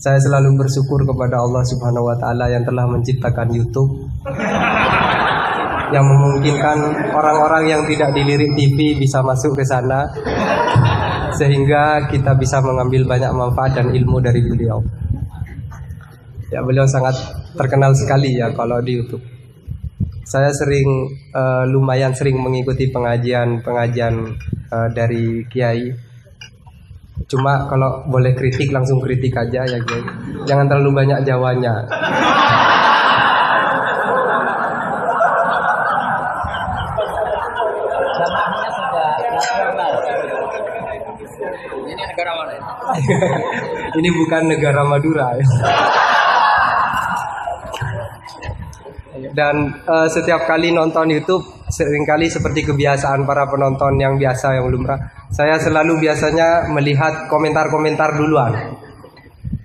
Saya selalu bersyukur kepada Allah Subhanahu wa taala yang telah menciptakan YouTube yang memungkinkan orang-orang yang tidak dilirik TV bisa masuk ke sana sehingga kita bisa mengambil banyak manfaat dan ilmu dari beliau. Ya, beliau sangat terkenal sekali ya kalau di YouTube. Saya lumayan sering mengikuti pengajian dari Kiai. Cuma kalau boleh kritik langsung kritik aja ya Kiai. Jangan terlalu banyak jawanya. Jamaahnya sudah nasional. Ini negara mana? Ini bukan negara Madura ya. Dan setiap kali nonton YouTube, seringkali seperti kebiasaan para penonton yang biasa, yang lumrah, saya selalu biasanya melihat komentar-komentar duluan.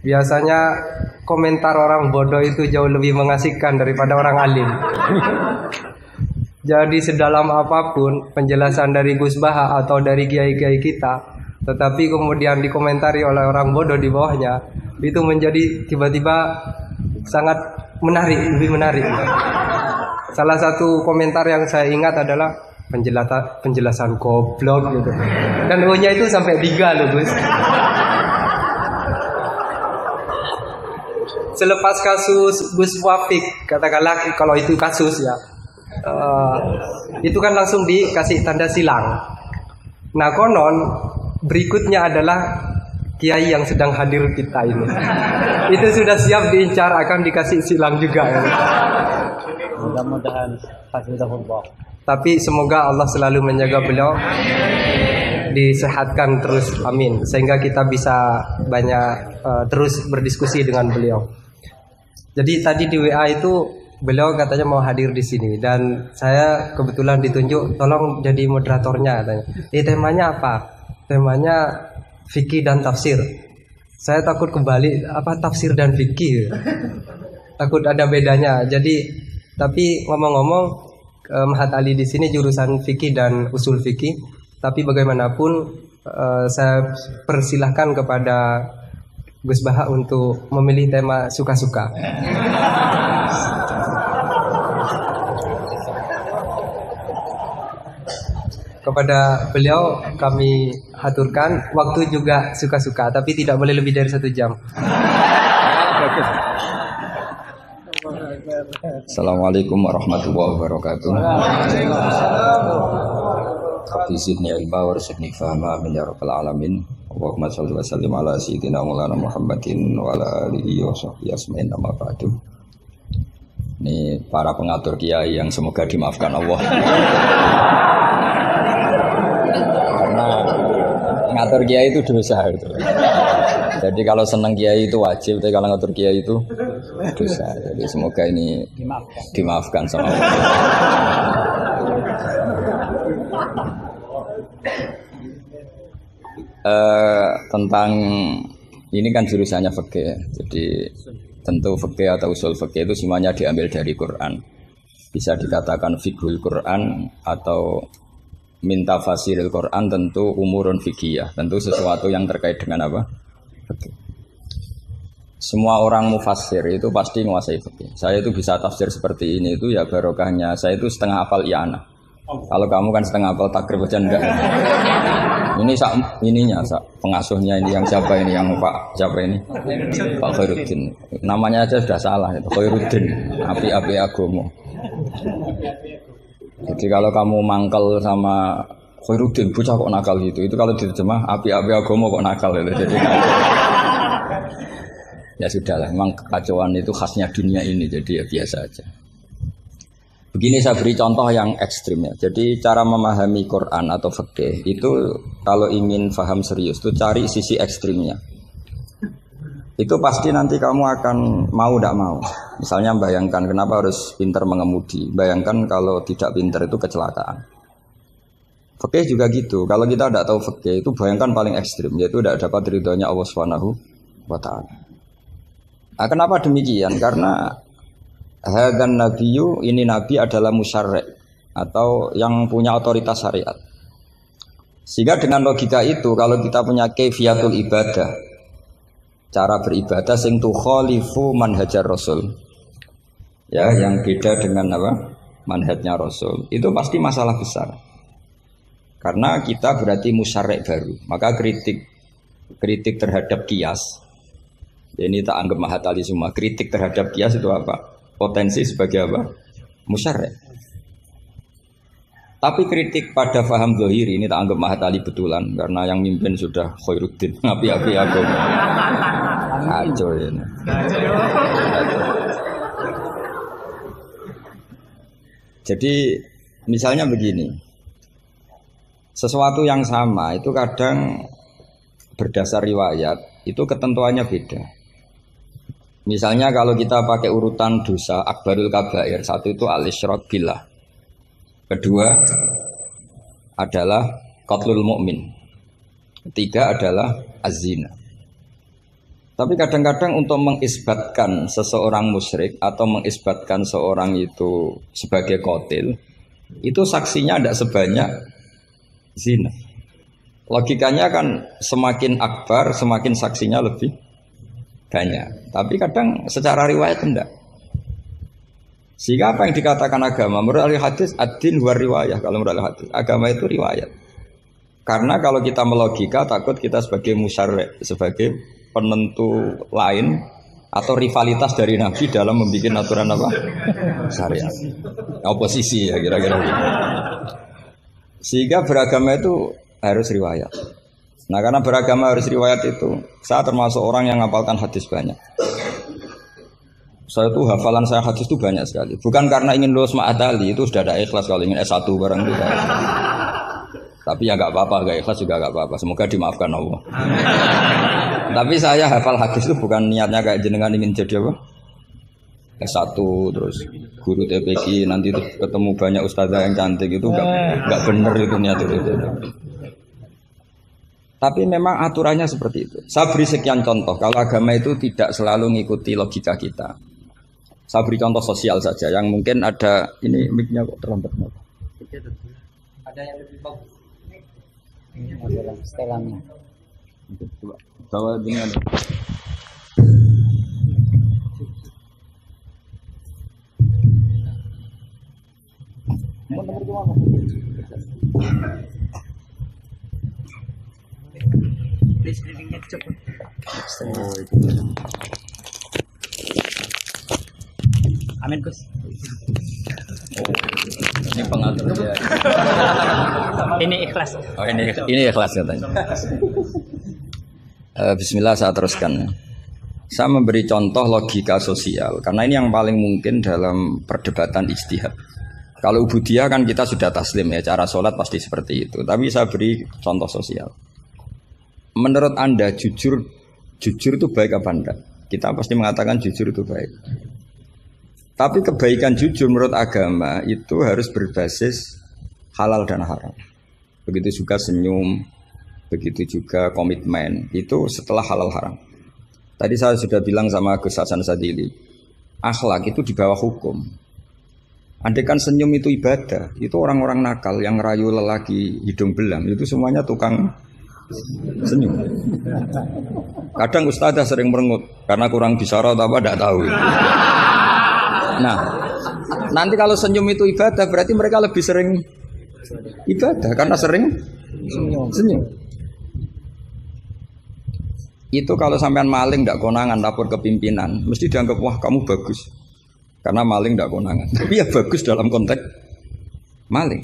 Biasanya komentar orang bodoh itu jauh lebih mengasihkan daripada orang alim. Jadi sedalam apapun penjelasan dari Gus Baha atau dari kiai-kiai kita, tetapi kemudian dikomentari oleh orang bodoh di bawahnya, itu menjadi tiba-tiba sangat menarik, lebih menarik. Salah satu komentar yang saya ingat adalah penjelasan goblok gitu. Dan O-nya itu sampai 3 loh Gus. Selepas kasus Gus Wafik, katakanlah kalau itu kasus ya, itu kan langsung dikasih tanda silang. Nah konon berikutnya adalah kiai yang sedang hadir kita ini. Itu sudah siap diincar akan dikasih silang juga ya. Mudah-mudahan hafizahullah. Tapi semoga Allah selalu menjaga beliau, disehatkan terus, amin. Sehingga kita bisa banyak terus berdiskusi dengan beliau. Jadi tadi di WA itu beliau katanya mau hadir di sini dan saya kebetulan ditunjuk tolong jadi moderatornya katanya. Temanya apa? Temanya fikih dan tafsir. Saya takut kembali apa tafsir dan fikih. Takut ada bedanya. Tapi ngomong-ngomong Mahat Ali di sini jurusan fikih dan usul fikih. Tapi bagaimanapun saya persilahkan kepada Gus Baha untuk memilih tema suka-suka. Kepada beliau kami haturkan waktu juga suka-suka, tapi tidak boleh lebih dari 1 jam. Assalamualaikum warahmatullahi wabarakatuh. Rabbi zidni ilma warzuqni fahma amin ya rabbal alamin. Allahumma shalli wa sallim ala sayyidina Maulana Muhammadin wa ala alihi wa sahbihi ajmain amma ba'du. Ini para pengatur kiai yang semoga dimaafkan Allah. Karena ngatur kiai itu dosa gitu. Jadi kalau senang kiai itu wajib, tapi kalau ngatur kiai itu dosa. Jadi semoga ini dimaafkan sama Allah. Tentang ini kan jurusannya fikih. Jadi tentu fikih atau usul fikih itu semuanya diambil dari Quran. Bisa dikatakan fiqhul Quran atau minta fasiril Quran, tentu umurun fikih, tentu sesuatu yang terkait dengan apa? Fikih. Semua orang mufassir itu pasti menguasai fikih. Saya itu bisa tafsir seperti ini itu ya barokahnya. Saya itu setengah hafal i'anah. Kalau kamu kan setengah hafal takrib aja enggak. Ini pengasuhnya ini yang siapa ini, yang Pak siapa ini? Pak Khairuddin. Namanya aja sudah salah itu, Khairuddin. Api-api agama. Jadi kalau kamu mangkel sama Khairuddin, bocah kok nakal gitu. Itu kalau diterjemah api-api agama kok nakal gitu. Jadi ya sudahlah, memang kekacauan itu khasnya dunia ini, jadi ya biasa aja. Begini saya beri contoh yang ekstrim ya. Jadi cara memahami Quran atau fikih itu kalau ingin paham serius itu cari sisi ekstrimnya. Itu pasti nanti kamu akan mau tidak mau. Misalnya bayangkan kenapa harus pintar mengemudi. Bayangkan kalau tidak pintar itu kecelakaan. Fikih juga gitu. Kalau kita tidak tahu fikih itu bayangkan paling ekstrim, yaitu tidak dapat ridhonya Allah Subhanahu wa taala. Nah, kenapa demikian? Karena hadan nabiyyu, ini nabi adalah musyarri' atau yang punya otoritas syariat. Sehingga dengan logika itu kalau kita punya kaifiyatul ibadah, cara beribadah sing tukhalifu manhajar Rasul. Ya, yang beda dengan apa? Manhajnya Rasul. Itu pasti masalah besar. Karena kita berarti musyarek baru. Maka kritik terhadap kias. Ini tak anggap mahatali semua. Kritik terhadap kias itu apa? Potensi sebagai apa? Musyarek. Tapi kritik pada faham zahiri ini tak anggap mahatali betulan karena yang mimpin sudah Khairuddin. Api-api aku. Kacau ini. Jadi misalnya begini. Sesuatu yang sama itu kadang berdasar riwayat itu ketentuannya beda. Misalnya kalau kita pakai urutan dosa akbarul kabair, satu itu al-isyrak billah. Kedua adalah qatlul mu'min. Ketiga adalah az-zina. Tapi kadang-kadang untuk mengisbatkan seseorang musyrik atau mengisbatkan seorang itu sebagai qatil, itu saksinya tidak sebanyak zina. Logikanya kan semakin akbar, semakin saksinya lebih banyak. Tapi kadang secara riwayat tidak. Sehingga apa yang dikatakan agama menurut ahli hadis ad-din huwa riwayah. Kalau menurut ahli hadis agama itu riwayat. Karena kalau kita melogika takut kita sebagai musyarek, sebagai penentu lain atau rivalitas dari Nabi dalam membuat aturan apa? Syariat. Oposisi ya kira-kira gitu. Sehingga beragama itu harus riwayat. Nah karena beragama harus riwayat itu, saya termasuk orang yang ngapalkan hadis banyak. Saya tuh hafalan saya hadis itu banyak sekali. Bukan karena ingin lulus ma'adali, itu sudah ada ikhlas kalau ingin S1 barang itu. Tapi ya gak apa-apa, gak ikhlas juga gak apa-apa. Semoga dimaafkan Allah. Tapi saya hafal hadis itu bukan niatnya kayak jenengan ingin jadi apa? S1 terus guru TPQ nanti itu ketemu banyak ustazah yang cantik itu gak bener itu niat itu. Tapi memang aturannya seperti itu. Saya beri sekian contoh. Kalau agama itu tidak selalu mengikuti logika kita. Saya beri contoh sosial saja yang mungkin ada ini mic-nya kok terlambat. Ada yang lebih bagus. Ini adalah setelannya. Coba bawa dengan Please readingnya cepat. Amin Gus. ini pengatur ya. Ini ikhlas. Oh ini ikhlas katanya. Bismillah saya teruskan. Saya memberi contoh logika sosial karena ini yang paling mungkin dalam perdebatan ijtihad. Kalau ubudiyah kan kita sudah taslim ya, cara sholat pasti seperti itu. Tapi saya beri contoh sosial. Menurut Anda jujur itu baik apa enggak? Kita pasti mengatakan jujur itu baik. Tapi kebaikan jujur menurut agama itu harus berbasis halal dan haram. Begitu juga senyum, begitu juga komitmen. Itu setelah halal haram. Tadi saya sudah bilang sama Gus Hasan Sadili, akhlak itu di bawah hukum. Andai kan senyum itu ibadah, itu orang-orang nakal yang rayu lelaki hidung belang, itu semuanya tukang senyum. Kadang ustazah sering merengut karena kurang bisyarah atau apa, tidak tahu. Nah, nanti kalau senyum itu ibadah, berarti mereka lebih sering ibadah karena sering senyum. Itu kalau sampean maling tidak konangan lapor ke pimpinan, mesti dianggap wah kamu bagus. Karena maling tidak konangan. Tapi ya bagus dalam konteks maling.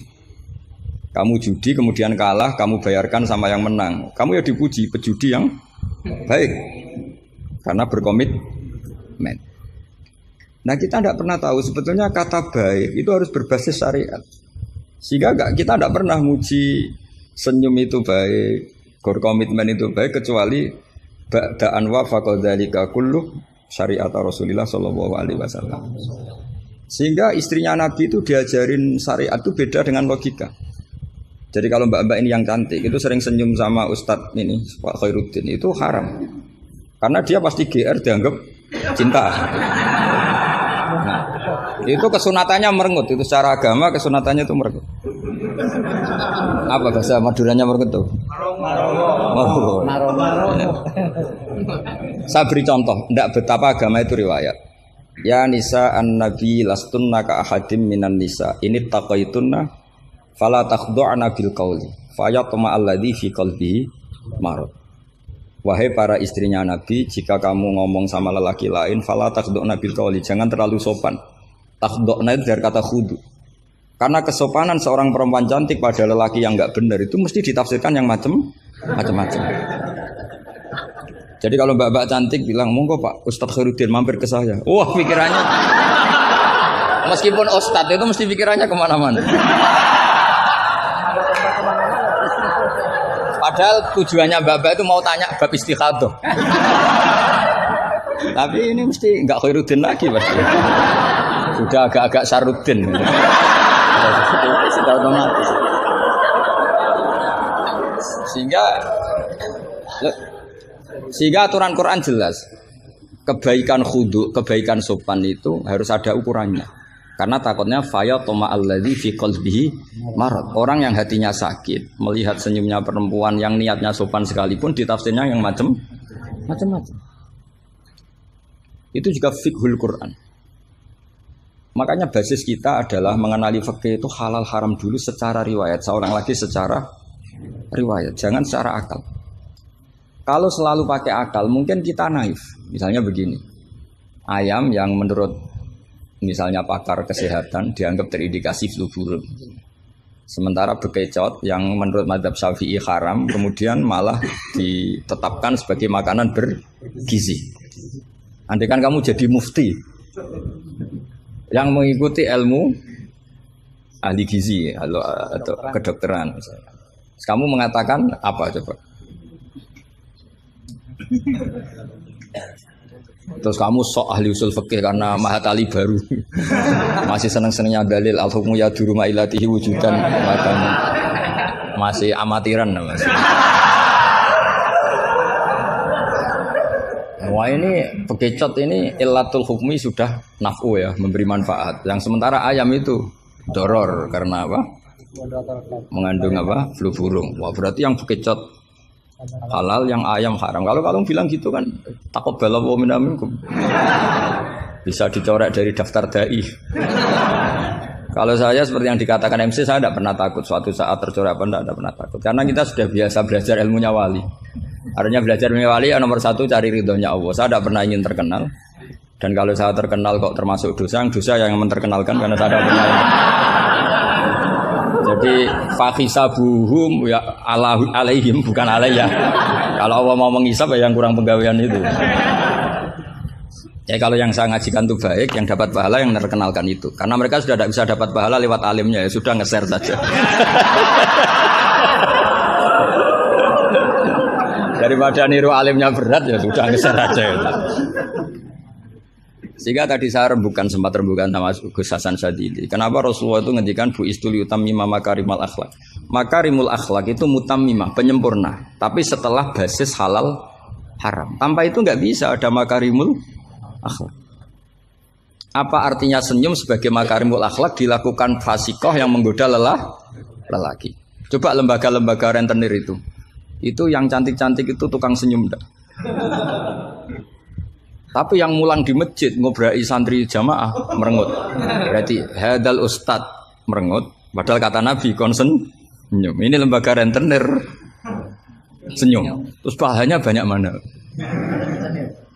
Kamu judi kemudian kalah, kamu bayarkan sama yang menang. Kamu ya dipuji, pejudi yang baik. Karena berkomitmen. Nah kita tidak pernah tahu sebetulnya kata baik itu harus berbasis syariat. Sehingga kita tidak pernah muji senyum itu baik, berkomitmen itu baik kecuali ba'da'an wa faqadzalika kullu syariat Rasulullah sallallahu alaihi wasallam. Sehingga istrinya Nabi itu diajarin syariat itu beda dengan logika. Jadi kalau mbak-mbak ini yang cantik itu sering senyum sama Ustadz ini Pak Khairuddin itu haram. Karena dia pasti GR dianggap cinta. Nah, itu kesunatannya merengut, itu secara agama kesunatannya itu merengut. Apa bahasa Maduranya merengut tuh? Marowo. Saya beri contoh, tidak betapa agama itu riwayat. Ya nisa an-nabi lastunna ka ahadim minan nisa. Ini taqaitunna fala takhdu'na bil qauli. Fayatma alladzi fi qalbihi marad. Wahai para istrinya Nabi, jika kamu ngomong sama lelaki lain, fala takhdu'na bil qauli, jangan terlalu sopan. Takhdu'na itu dari kata khudu. Karena kesopanan seorang perempuan cantik pada lelaki yang enggak benar itu mesti ditafsirkan yang macam-macam. Jadi kalau mbak-mbak cantik bilang, monggo Pak Ustadz Khairuddin mampir ke saya. Wah pikirannya, meskipun Ustadz itu mesti pikirannya kemana-mana. Padahal tujuannya mbak-mbak itu mau tanya bab istikhadah. Tapi ini mesti nggak Khairuddin lagi pasti. Sudah agak-agak Saruddin. Sudah otomatis. Sehingga aturan Quran jelas, kebaikan khudu, kebaikan sopan itu harus ada ukurannya. Karena takutnya faya toma alladzi fi qalbihi marad. Orang yang hatinya sakit melihat senyumnya perempuan yang niatnya sopan sekalipun ditafsirnya yang macam-macam. Itu juga fiqhul Quran. Makanya basis kita adalah mengenali fikih itu halal haram dulu secara riwayat, seorang lagi secara riwayat, jangan secara akal. Kalau selalu pakai akal, mungkin kita naif. Misalnya begini, ayam yang menurut misalnya pakar kesehatan dianggap terindikasi flu burung. Sementara bekecot yang menurut mazhab Syafi'i haram, kemudian malah ditetapkan sebagai makanan bergizi. Andai kan kamu jadi mufti yang mengikuti ilmu ahli gizi atau kedokteran misalnya. Kamu mengatakan apa coba? Terus kamu sok ahli usul fikih karena Mahatali baru masih seneng-senengnya dalil al-hukmu yaduru ma'ilatihi wujudan, masih amatiran masih. Wah ini bekecot ini illatul hukmi sudah naf'u ya, memberi manfaat. Yang sementara ayam itu doror karena apa? Mengandung apa? Flu burung. Wah berarti yang bekecot halal, yang ayam haram. Kalau kamu bilang gitu kan taqabbalallahu minna minkum. Bisa dicorek dari daftar dai. Kalau saya seperti yang dikatakan MC, saya tidak pernah takut suatu saat tercorek apa tidak pernah takut. Karena kita sudah biasa belajar ilmunya wali. Artinya belajar ilmunya wali yang nomor satu cari ridhonya Allah. Saya tidak pernah ingin terkenal. Dan kalau saya terkenal kok termasuk dosa, yang dosa yang menterkenalkan karena saya tidak pernah. Jadi fahisabuhum ya alaihim bukan alayya. Kalau Allah mau menghisab ya yang kurang penggawean itu. Ya kalau yang saya ngajikan itu baik, yang dapat pahala yang terkenalkan itu. Karena mereka sudah tidak bisa dapat pahala lewat alimnya, ya sudah nge-share saja. Daripada niru alimnya berat ya sudah nge-share aja. Sehingga tadi saya sempat rembukan sama Gus Hasan Sadili. Kenapa Rasulullah itu ngendikan bu istul utammima makarimul akhlak. Makarimul akhlak itu mutammimah, penyempurna. Tapi setelah basis halal haram. Tanpa itu nggak bisa ada makarimul akhlak. Apa artinya senyum sebagai makarimul akhlak dilakukan fasikoh yang menggoda lelaki. Coba lembaga-lembaga rentenir itu yang cantik-cantik itu tukang senyum enggak? Tapi yang mulang di masjid ngobrai santri jamaah merengut. Berarti hadal ustad merengut. Padahal kata Nabi konsen senyum. Ini lembaga rentenir senyum. Terus pahalanya banyak mana?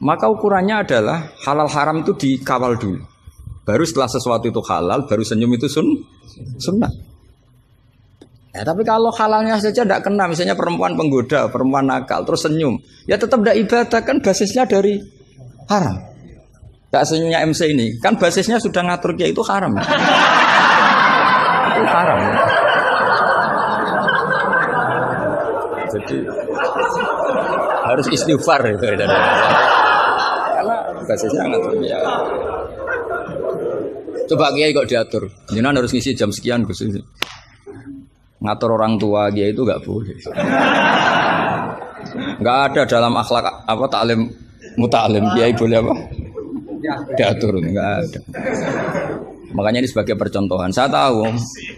Maka ukurannya adalah halal haram itu dikawal dulu. Baru setelah sesuatu itu halal, baru senyum itu sunnah. Ya, tapi kalau halalnya saja tidak kena, misalnya perempuan penggoda, perempuan nakal, terus senyum, ya tetap tidak ibadah kan basisnya dari haram. Gak senyumnya MC ini, kan basisnya sudah ngatur dia itu haram. Itu haram. Jadi harus istighfar itu karena basisnya ngatur dia. Coba kiai kok diatur, jangan harus ngisi jam sekian Gus. Ngatur orang tua dia itu nggak boleh. Nggak ada dalam akhlak apa taklim mutalim kiai boleh apa? Diatur nggak ada. Makanya ini sebagai percontohan. Saya tahu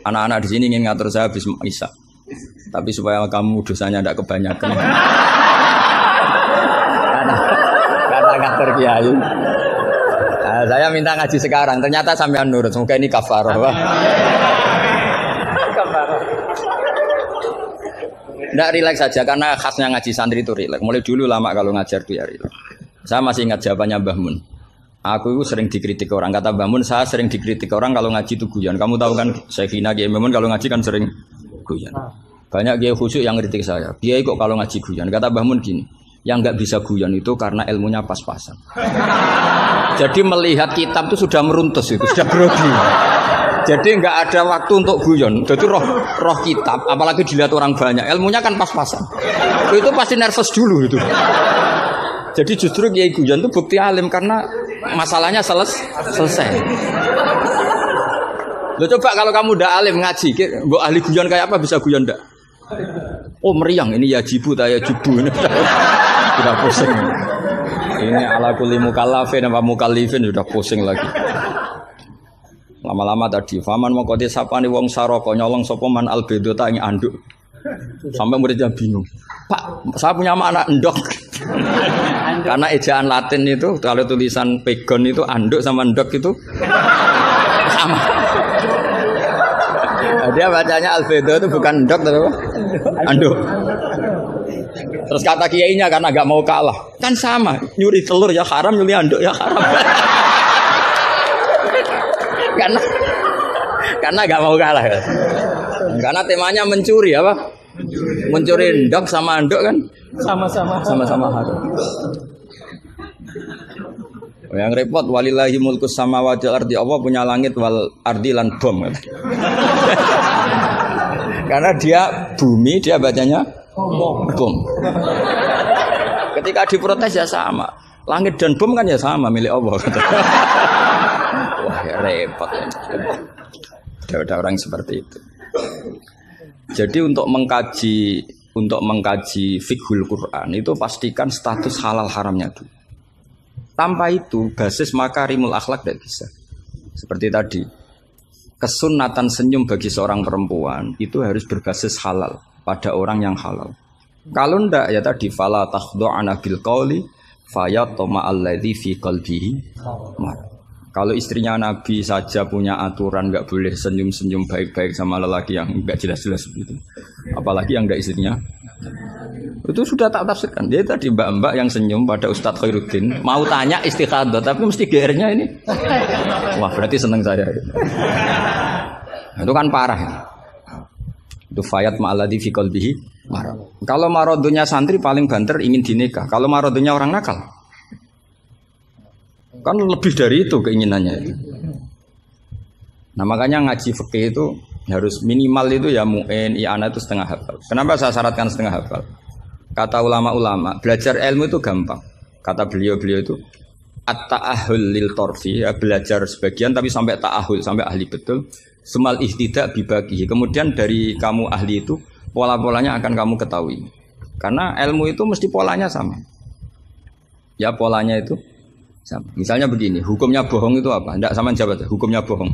anak-anak di sini ingin ngatur saya habis isya. Tapi supaya kamu dosanya tidak kebanyakan. Terkiai. Nah, saya minta ngaji sekarang. Ternyata sampean nurut. Semoga ini kafarah. Nggak rileks saja karena khasnya ngaji santri itu rileks. Mulai dulu lama kalau ngajar tuh ya rileks. Saya masih ingat jawabannya Mbah Mun. Aku itu sering dikritik orang. Kata Mbah Mun, saya sering dikritik orang kalau ngaji itu guyon. Kamu tahu kan, Syekhina Kiai Mbah Mun kalau ngaji kan sering guyon. Banyak kiai khusyuk yang kritik saya. Kiai kok kalau ngaji guyon. Kata Mbah Mun gini, yang nggak bisa guyon itu karena ilmunya pas-pasan. Jadi melihat kitab itu sudah meruntus itu, sudah grogi. Jadi nggak ada waktu untuk guyon. Jadi roh kitab, apalagi dilihat orang banyak, ilmunya kan pas-pasan. Itu pasti nervous dulu itu. Jadi justru kiai guyon itu bukti alim karena masalahnya selesai. Lo coba kalau kamu udah alim ngaji, mbok ahli guyon kayak apa bisa guyon ndak? Oh meriang ini ya jibu taya jubu ini sudah pusing. Ini ala kulli mukallafin apa mukallifin sudah pusing lagi. Lama-lama tadi faman mau kote sapane wong saroko nyolong sapa man albedo tak ing anduk. Sampai muridnya bingung. Pak, saya punya anak endok. Karena ejaan Latin itu kalau tulisan pegon itu anduk sama endok itu sama. Dia bacanya albedo itu bukan endok tapi apa? Anduk. Terus kata kiainya karena gak mau kalah. Kan sama, nyuri telur ya haram, nyuri anduk ya haram. Karena gak mau kalah. Karena temanya mencuri apa? Mencuri endok sama anduk kan? Sama-sama haram. Yang repot walillahi mulkus samawati wal ardi, Allah punya langit wal ardi lan bom. Karena dia bumi, dia bacanya bom. Ketika diprotes ya sama. Langit dan bom kan ya sama milik Allah. Wah, ya repot. Ada orang seperti itu. Jadi untuk mengkaji fiqhul Quran itu pastikan status halal haramnya dulu. Tanpa itu basis makarimul akhlak tidak bisa. Seperti tadi, kesunatan senyum bagi seorang perempuan itu harus berbasis halal pada orang yang halal. Kalau ndak ya tadi fala takhdu'ana bil qauli fayatma alladzi fi qalbihi. Kalau istrinya Nabi saja punya aturan nggak boleh senyum-senyum baik-baik sama lelaki yang nggak jelas-jelas begitu. Apalagi yang nggak istrinya. Itu sudah tak tafsirkan. Dia tadi mbak-mbak yang senyum pada Ustadz Khairuddin mau tanya istikhadah tapi mesti GR-nya ini. Wah, berarti seneng saya. Itu kan parah. Ya. Itu fayat ma'alladzi fi qalbihi marad. Kalau marodunya santri paling banter ingin dinikah. Kalau marodunya orang nakal kan lebih dari itu keinginannya itu. Nah makanya ngaji fikih itu harus minimal itu ya mu'in, i'ana itu setengah hafal. Kenapa saya syaratkan setengah hafal? Kata ulama-ulama, belajar ilmu itu gampang. Kata beliau-beliau itu at-ta'ahul lil torfi, ya, belajar sebagian tapi sampai ta'ahul, sampai ahli betul. Semal ihtidak bibagihi. Kemudian dari kamu ahli itu pola-polanya akan kamu ketahui. Karena ilmu itu mesti polanya sama. Ya polanya itu sama. Misalnya begini, hukumnya bohong itu apa? Tidak sama jawab, hukumnya bohong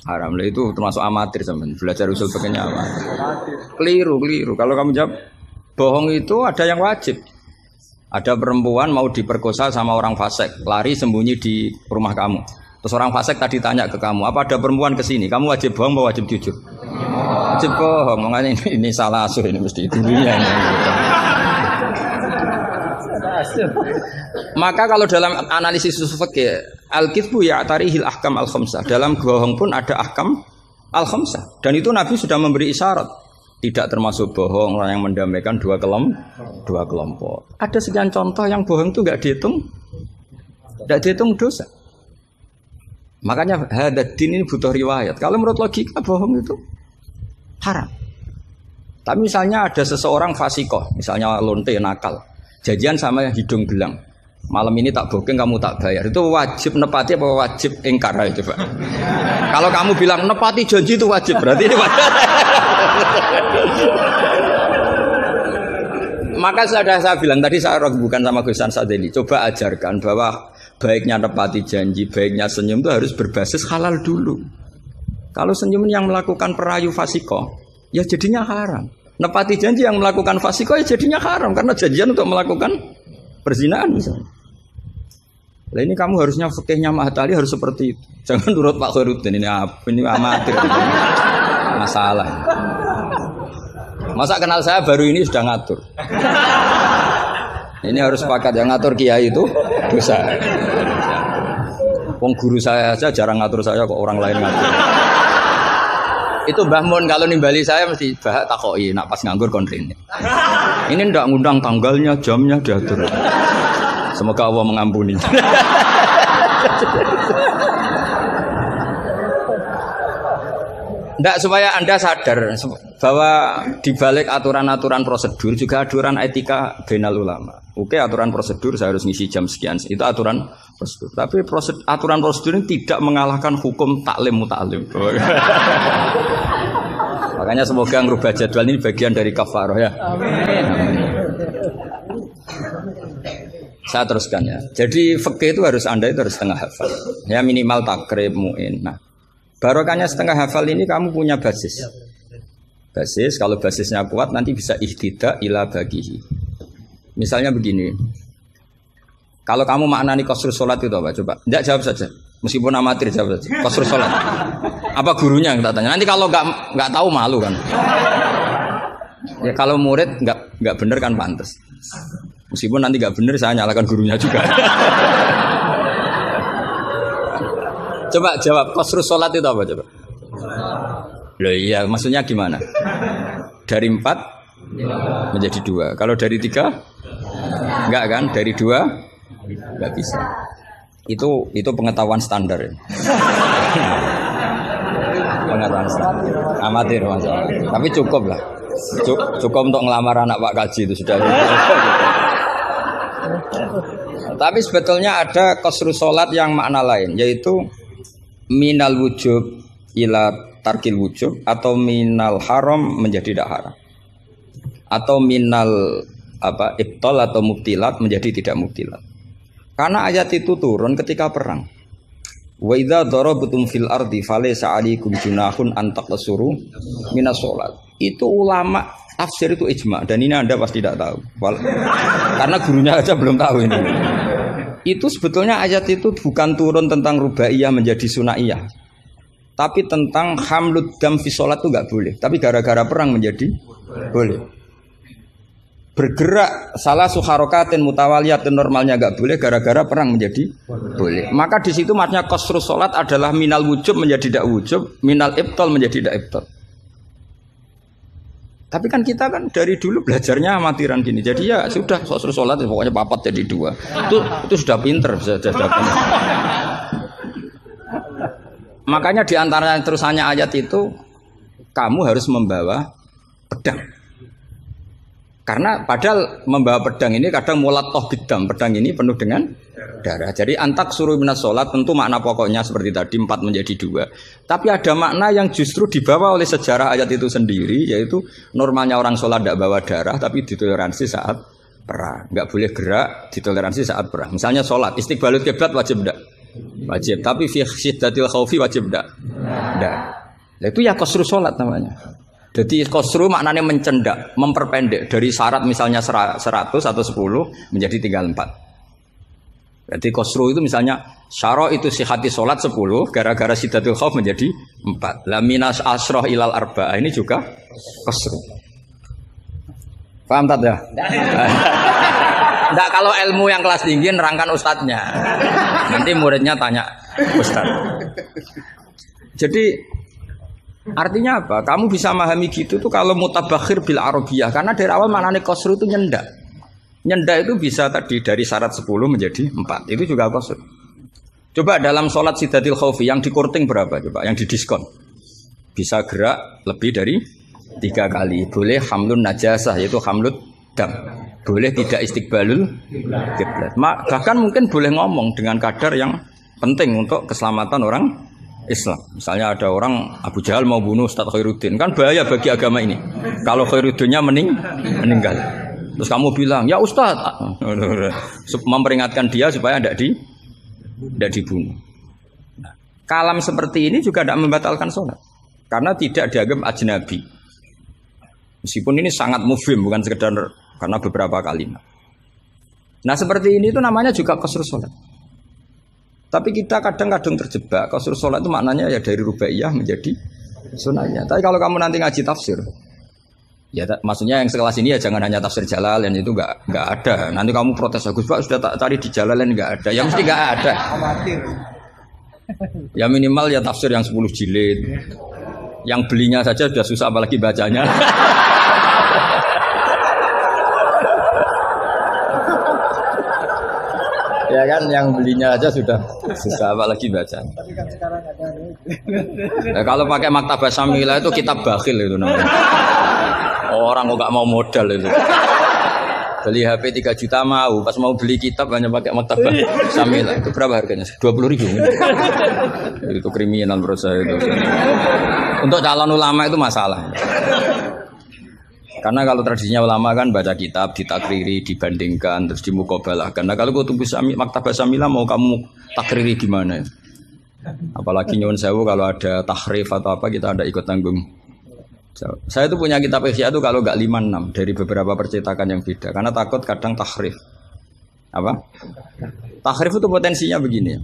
haram. Itu termasuk amatir teman. Belajar usul fikihnya apa? Keliru. Kalau kamu jawab bohong itu ada yang wajib. Ada perempuan mau diperkosa sama orang fasik, lari sembunyi di rumah kamu. Terus orang fasik tadi tanya ke kamu, apa ada perempuan kesini? Kamu wajib bohong atau wajib jujur? Wajib bohong. Makanya ini salah asuh ini mesti dulunya. Maka kalau dalam analisis usul fikih al-kitsbu ya'tarihil ahkam al-khamsah. Dalam bohong pun ada ahkam al-khamsah. Dan itu Nabi sudah memberi isyarat. Tidak termasuk bohong orang yang mendamaikan dua kelompok. Ada sekian contoh yang bohong itu enggak dihitung dosa. Makanya hadadin ini butuh riwayat. Kalau menurut logika bohong itu haram. Tapi misalnya ada seseorang fasikoh, misalnya lonte nakal. Janjian sama hidung belang. Malam ini tak booking kamu tak bayar. Itu wajib nepati apa wajib ingkar itu, Pak? Kalau kamu bilang nepati janji itu wajib, berarti ini wajib. Maka saya bilang tadi saya bukan sama Gus Sadeli. Coba ajarkan bahwa baiknya nepati janji, baiknya senyum itu harus berbasis halal dulu. Kalau senyum yang melakukan perayu fasiko, ya jadinya haram. Nepati janji yang melakukan fasiko ya jadinya haram karena janjian untuk melakukan perzinahan misalnya. Lah ini kamu harusnya fikihnya Mahatali harus seperti itu. Jangan nurut Pak Khairuddin ini apa? Ini amatir. Masalah. Masa kenal saya baru ini sudah ngatur. Ini harus sepakat yang ngatur kiai itu dosa. Wong guru saya aja jarang ngatur saya kok orang lain ngatur. Itu Mbah Mun kalau nimbali saya mesti bahak takoki nak pas nganggur konrene. Ini ndak ngundang tanggalnya, jamnya diatur. Semoga Allah mengampuni. Ndak supaya Anda sadar bahwa di balik aturan-aturan prosedur juga aturan etika bainal ulama. Oke, aturan prosedur saya harus ngisi jam sekian. Itu aturan prosedur. Tapi aturan prosedur ini tidak mengalahkan hukum taklim mutaklim. Makanya semoga ngerubah jadwal ini bagian dari kafarah ya. Amin. Saya teruskan ya. Jadi fikih itu harus Anda itu harus setengah hafal. Ya minimal takrib muin. Nah, barokahnya setengah hafal ini kamu punya basis. Basis kalau basisnya kuat nanti bisa ihtidak ila bagihi. Misalnya begini. Kalau kamu maknani qasrus salat itu apa? Coba. Enggak jawab saja. Meskipun amatir jawab saja. Qasrus salat. Apa gurunya yang tak tanya? Nanti kalau enggak tahu malu kan. Ya kalau murid enggak benar kan pantas. Meskipun nanti enggak benar saya nyalakan gurunya juga. Coba jawab qasrus salat itu apa coba? Loh iya, maksudnya gimana? Dari 4 menjadi 2. Kalau dari 3 enggak kan? Dari 2 enggak bisa. Itu pengetahuan standar ya. Pengetahuan standar. Amatir masalah. Tapi cukup lah. Cukup untuk ngelamar anak Pak Kaji itu sudah. Tapi sebetulnya ada qasrus salat yang makna lain, yaitu minal wujub ila tarkil wujub, atau minal haram menjadi tidak haram, atau minal ibtal atau mubtilat menjadi tidak mubtilat. Karena ayat itu turun ketika perang. Wa idza darabtum fil ardi falaysa 'alaikum junahun an taqsuru minas shalat. Itu ulama tafsir itu ijma, dan ini Anda pasti tidak tahu. Karena gurunya aja belum tahu ini. Itu sebetulnya ayat itu bukan turun tentang rubaiyah menjadi sunaiyah, tapi tentang hamlud dam fi sholat itu nggak boleh. Tapi gara-gara perang menjadi boleh. Bergerak salah suharokatin mutawaliyatin normalnya nggak boleh, gara-gara perang menjadi boleh. Maka di situ maknanya qasrus sholat adalah minal wujub menjadi tidak wujub, minal ibtal menjadi tidak ibtal. Tapi kan kita kan dari dulu belajarnya amatiran gini. Jadi ya sudah qasrus sholat pokoknya papat jadi 2. Itu sudah pinter, sudah pinter. Makanya di antara terusannya ayat itu kamu harus membawa pedang. Karena padahal membawa pedang ini kadang mulat toh bidam, pedang ini penuh dengan darah. Jadi antak suruh minas sholat tentu makna pokoknya seperti tadi 4 menjadi 2. Tapi ada makna yang justru dibawa oleh sejarah ayat itu sendiri, yaitu normalnya orang sholat tidak bawa darah, tapi ditoleransi saat perang. Nggak boleh gerak, ditoleransi saat perang. Misalnya sholat, istiqbalul qiblat wajib enggak? Wajib. Tapi fi syiddatil khaufi wajib enggak? Enggak. Nah, itu ya qasrus sholat namanya. Jadi qasru maknanya mencendak, memperpendek dari syarat misalnya 100 atau 10 menjadi tinggal 4. Jadi qasru itu misalnya syara itu sihati sholat 10, gara-gara syiddatul khauf menjadi 4. La minas asroh ilal arba'ah ini juga qasru. Paham tak ya? Enggak, kalau ilmu yang kelas tinggi nerangkan ustadznya. Nanti muridnya tanya ustadz. Jadi artinya apa? Kamu bisa memahami gitu tuh kalau mutabakhir bil arabiyah, karena dari awal maknanya qasru itu nyendak. Nyendak itu bisa tadi dari syarat 10 menjadi 4. Itu juga qasru. Coba dalam sholat syiddatil khaufi yang dikorting berapa coba? Yang didiskon. Bisa gerak lebih dari 3 kali. Boleh hamlun najasah, yaitu hamlut dam. Boleh tidak istiqbalul qiblat. Bahkan mungkin boleh ngomong dengan kadar yang penting untuk keselamatan orang Islam. Misalnya ada orang Abu Jahal mau bunuh Ustadz Khairuddin, kan bahaya bagi agama ini. Kalau Khairuddinnya meninggal, terus kamu bilang, ya Ustadz, memperingatkan dia supaya tidak dibunuh. Nah, kalam seperti ini juga tidak membatalkan sholat, karena tidak dianggap ajnabi. Meskipun ini sangat mufhim, bukan sekedar karena beberapa kalimat. Nah seperti ini itu namanya juga qasrus sholat. Tapi kita kadang-kadang terjebak. Qasrus sholat itu maknanya ya dari rubaiyah menjadi sunnahnya. Tapi kalau kamu nanti ngaji tafsir, ya maksudnya yang sekelas ini ya jangan hanya tafsir Jalalain, itu nggak ada. Nanti kamu protes, Gus Pak sudah tak cari di Jalalain nggak ada. Ya mesti nggak ada. Ya minimal ya tafsir yang 10 jilid. Yang belinya saja sudah susah apalagi bacanya. Ya kan yang belinya aja sudah susah apalagi bacanya. Tapi kan sekarang ada. Ya, kalau pakai Maktabah Syamilah itu kitab bakhil itu namanya. Orang kok nggak mau modal itu. Beli HP 3 juta mau, pas mau beli kitab hanya pakai Maktabah Syamilah. Itu berapa harganya? 20.000. Itu kriminal menurut saya itu. Untuk calon ulama itu masalah. Karena kalau tradisinya ulama kan baca kitab, ditakriri, dibandingkan, terus dimuqabalahkan. Nah kalau kutub Maktabah Syamilah mau kamu takriri gimana? Apalagi nyuwun sewu kalau ada tahrif atau apa kita ada ikut tanggung. Saya itu punya kitab Ihya itu kalau nggak 5-6 dari beberapa percetakan yang beda. Karena takut kadang tahrif. Apa? Tahrif itu potensinya begini.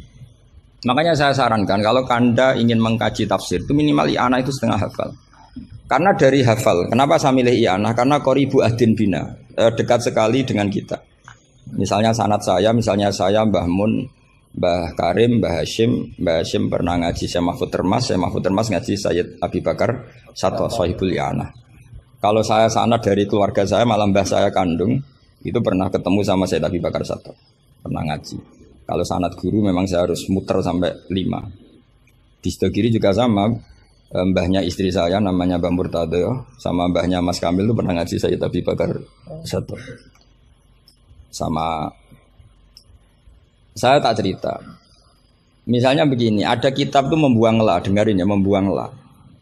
Makanya saya sarankan kalau Anda ingin mengkaji tafsir itu minimal i'anah itu setengah hafal. Karena dari hafal, kenapa saya milih i'anah? Karena qoribu ahdin bina, dekat sekali dengan kita. Misalnya sanad saya, misalnya saya Mbah Mun, Mbah Karim, Mbah Hashim pernah ngaji Syekh Mahfud Termas ngaji Sayyid Abi Bakar Sato, Sahibul i'anah. Kalau saya sanad dari keluarga saya, malah mbah saya kandung, itu pernah ketemu sama Sayyid Abi Bakar Sato, pernah ngaji. Kalau sanad guru memang saya harus muter sampai 5. Di sebelah kiri juga sama. Mbahnya istri saya namanya Mbah Murtado sama mbahnya Mas Kamil itu pernah ngaji Sayyid Abi Bakar Sato. Sama saya tak cerita. Misalnya begini, ada kitab itu membuang la, dengarin ya, membuang la.